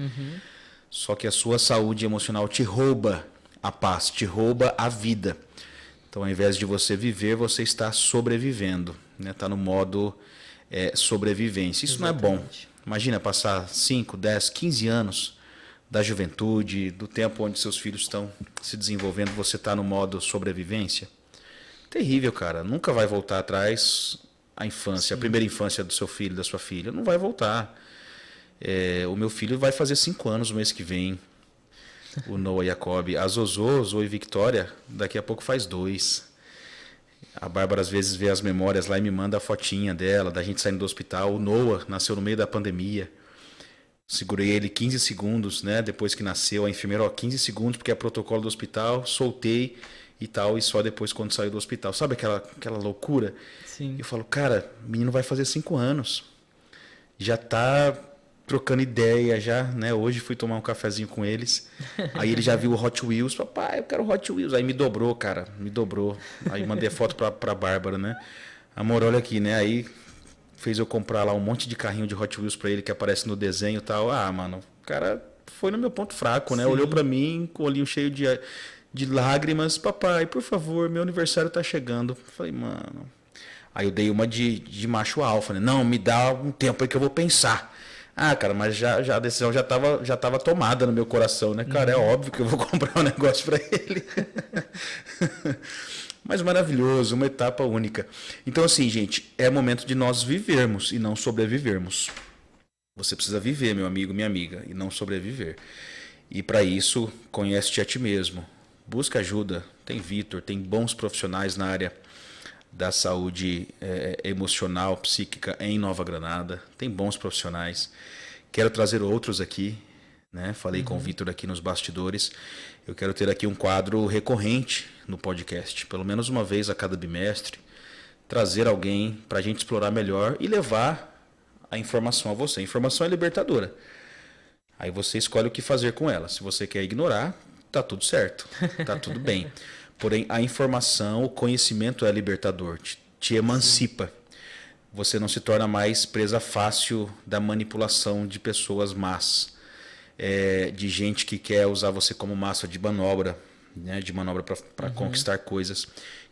Só que a sua saúde emocional te rouba a paz, te rouba a vida. Então, ao invés de você viver, você está sobrevivendo, né? Está no modo sobrevivência. Isso Exatamente. não é bom. Imagina passar 5, 10, 15 anos da juventude, do tempo onde seus filhos estão se desenvolvendo, você está no modo sobrevivência. Terrível, cara. Nunca vai voltar atrás a infância, a primeira infância do seu filho, da sua filha. Não vai voltar. O meu filho vai fazer 5 anos no mês que vem. O Noah Jacob. A Zoe Victoria, daqui a pouco faz 2. A Bárbara às vezes vê as memórias lá e me manda a fotinha dela, da gente saindo do hospital. O Noah nasceu no meio da pandemia. Segurei ele 15 segundos, né? Depois que nasceu, a enfermeira, 15 segundos, porque é protocolo do hospital, soltei e tal, e só depois quando saiu do hospital. Sabe aquela loucura? Sim. Eu falo, cara, o menino vai fazer 5 anos. Já tá trocando ideia, já, né? Hoje fui tomar um cafezinho com eles. Aí ele já viu o Hot Wheels. Papai, eu quero Hot Wheels. Aí me dobrou, cara, me dobrou. Aí mandei a foto pra Bárbara, né? Amor, olha aqui, né? Aí fez eu comprar lá um monte de carrinho de Hot Wheels pra ele que aparece no desenho e tal. Ah, mano, o cara foi no meu ponto fraco, né? Sim. Olhou pra mim com o olhinho cheio de lágrimas. Papai, por favor, meu aniversário tá chegando. Falei, mano... Aí eu dei uma de macho alfa, né? Não, me dá um tempo aí que eu vou pensar. Ah, cara, mas já a decisão já tava tomada no meu coração, né? Cara, é óbvio que eu vou comprar um negócio para ele. Mas maravilhoso, uma etapa única. Então, assim, gente, é momento de nós vivermos e não sobrevivermos. Você precisa viver, meu amigo, minha amiga, e não sobreviver. E para isso, conhece-te a ti mesmo. Busca ajuda. Tem Vitor, tem bons profissionais na área da saúde emocional, psíquica em Nova Granada. Tem bons profissionais. Quero trazer outros aqui, né? Falei com o Vitor aqui nos bastidores. Eu quero ter aqui um quadro recorrente no podcast, pelo menos uma vez a cada bimestre, trazer alguém para a gente explorar melhor e levar a informação a você. A informação é libertadora. Aí você escolhe o que fazer com ela. Se você quer ignorar, tá tudo certo, tá tudo bem. Porém, a informação, o conhecimento é libertador, te emancipa. Você não se torna mais presa fácil da manipulação de pessoas más, de gente que quer usar você como massa de manobra, né, de manobra para conquistar coisas.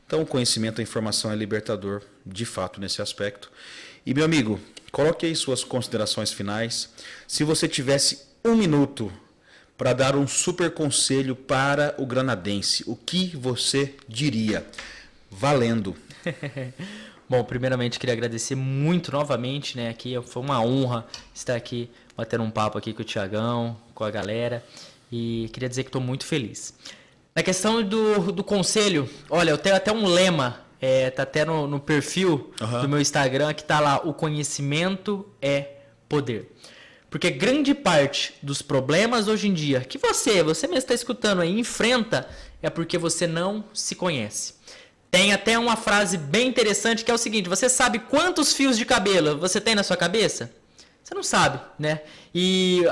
Então, o conhecimento, a informação é libertador, de fato, nesse aspecto. E, meu amigo, coloque aí suas considerações finais. Se você tivesse 1 minuto para dar um super conselho para o granadense, o que você diria? Valendo. Bom, primeiramente queria agradecer muito novamente, né? Aqui foi uma honra estar aqui batendo um papo aqui com o Thiagão, com a galera, e queria dizer que estou muito feliz. Na questão do conselho, olha, eu tenho até um lema, tá até no perfil do meu Instagram, que tá lá: o conhecimento é poder. Porque grande parte dos problemas hoje em dia que você mesmo está escutando aí, enfrenta, é porque você não se conhece. Tem até uma frase bem interessante que é o seguinte: você sabe quantos fios de cabelo você tem na sua cabeça? Você não sabe, né? E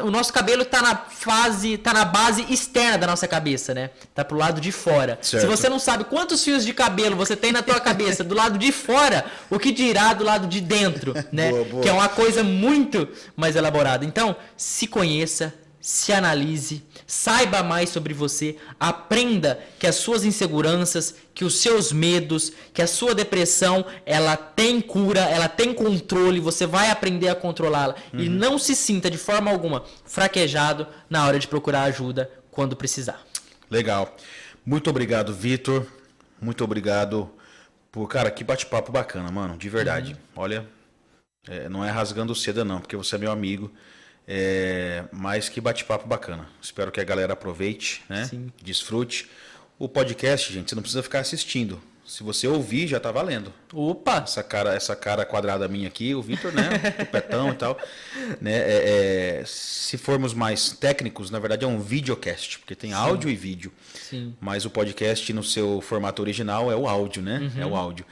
o nosso cabelo está na base externa da nossa cabeça, né? Tá pro lado de fora. Certo. Se você não sabe quantos fios de cabelo você tem na tua cabeça do lado de fora, o que dirá do lado de dentro, né? Boa, boa. Que é uma coisa muito mais elaborada. Então, se conheça, se analise, saiba mais sobre você, aprenda que as suas inseguranças, que os seus medos, que a sua depressão, ela tem cura, ela tem controle, você vai aprender a controlá-la. E não se sinta de forma alguma fraquejado na hora de procurar ajuda quando precisar. Legal. Muito obrigado, Vitor. Muito obrigado por... Cara, que bate-papo bacana, mano. De verdade. Olha, não é rasgando seda não, porque você é meu amigo. Mas que bate-papo bacana. Espero que a galera aproveite, né? Sim. Desfrute. O podcast, gente, você não precisa ficar assistindo. Se você ouvir, já tá valendo. Opa! Essa cara quadrada minha aqui, o Vitor, né? Tupetão e tal. Né? Se formos mais técnicos, na verdade é um videocast, porque tem áudio e vídeo. Sim. Mas o podcast, no seu formato original, é o áudio, né? É o áudio.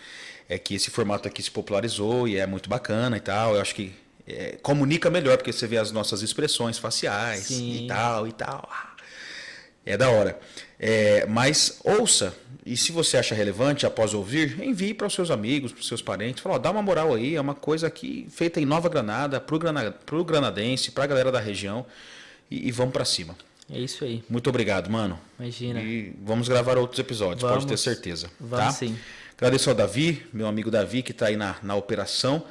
É que esse formato aqui se popularizou e é muito bacana e tal. Eu acho que comunica melhor, porque você vê as nossas expressões faciais. Sim. e tal. É da hora. Mas ouça, e se você acha relevante após ouvir, envie para os seus amigos, para os seus parentes. Fala, ó, dá uma moral aí, é uma coisa aqui feita em Nova Granada, pro granadense, para a galera da região. E vamos para cima. É isso aí. Muito obrigado, mano. Imagina. E vamos gravar outros episódios, pode ter certeza. Vamos tá? sim. Agradeço ao Davi, meu amigo Davi, que está aí na operação.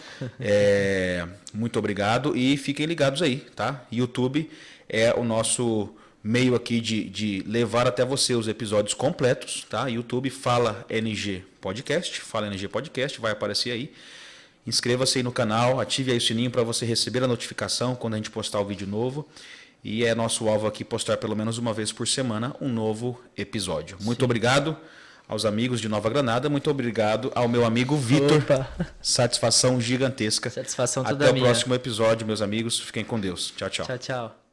Muito obrigado e fiquem ligados aí, tá? YouTube é o nosso meio aqui de levar até você os episódios completos, tá? YouTube Fala NG Podcast, vai aparecer aí. Inscreva-se aí no canal, ative aí o sininho para você receber a notificação quando a gente postar o vídeo novo. E é nosso alvo aqui postar pelo menos uma vez por semana um novo episódio. Muito obrigado aos amigos de Nova Granada, muito obrigado ao meu amigo Vitor. Satisfação gigantesca. Satisfação toda Até o minha. próximo episódio, meus amigos. Fiquem com Deus. Tchau, tchau. Tchau, tchau.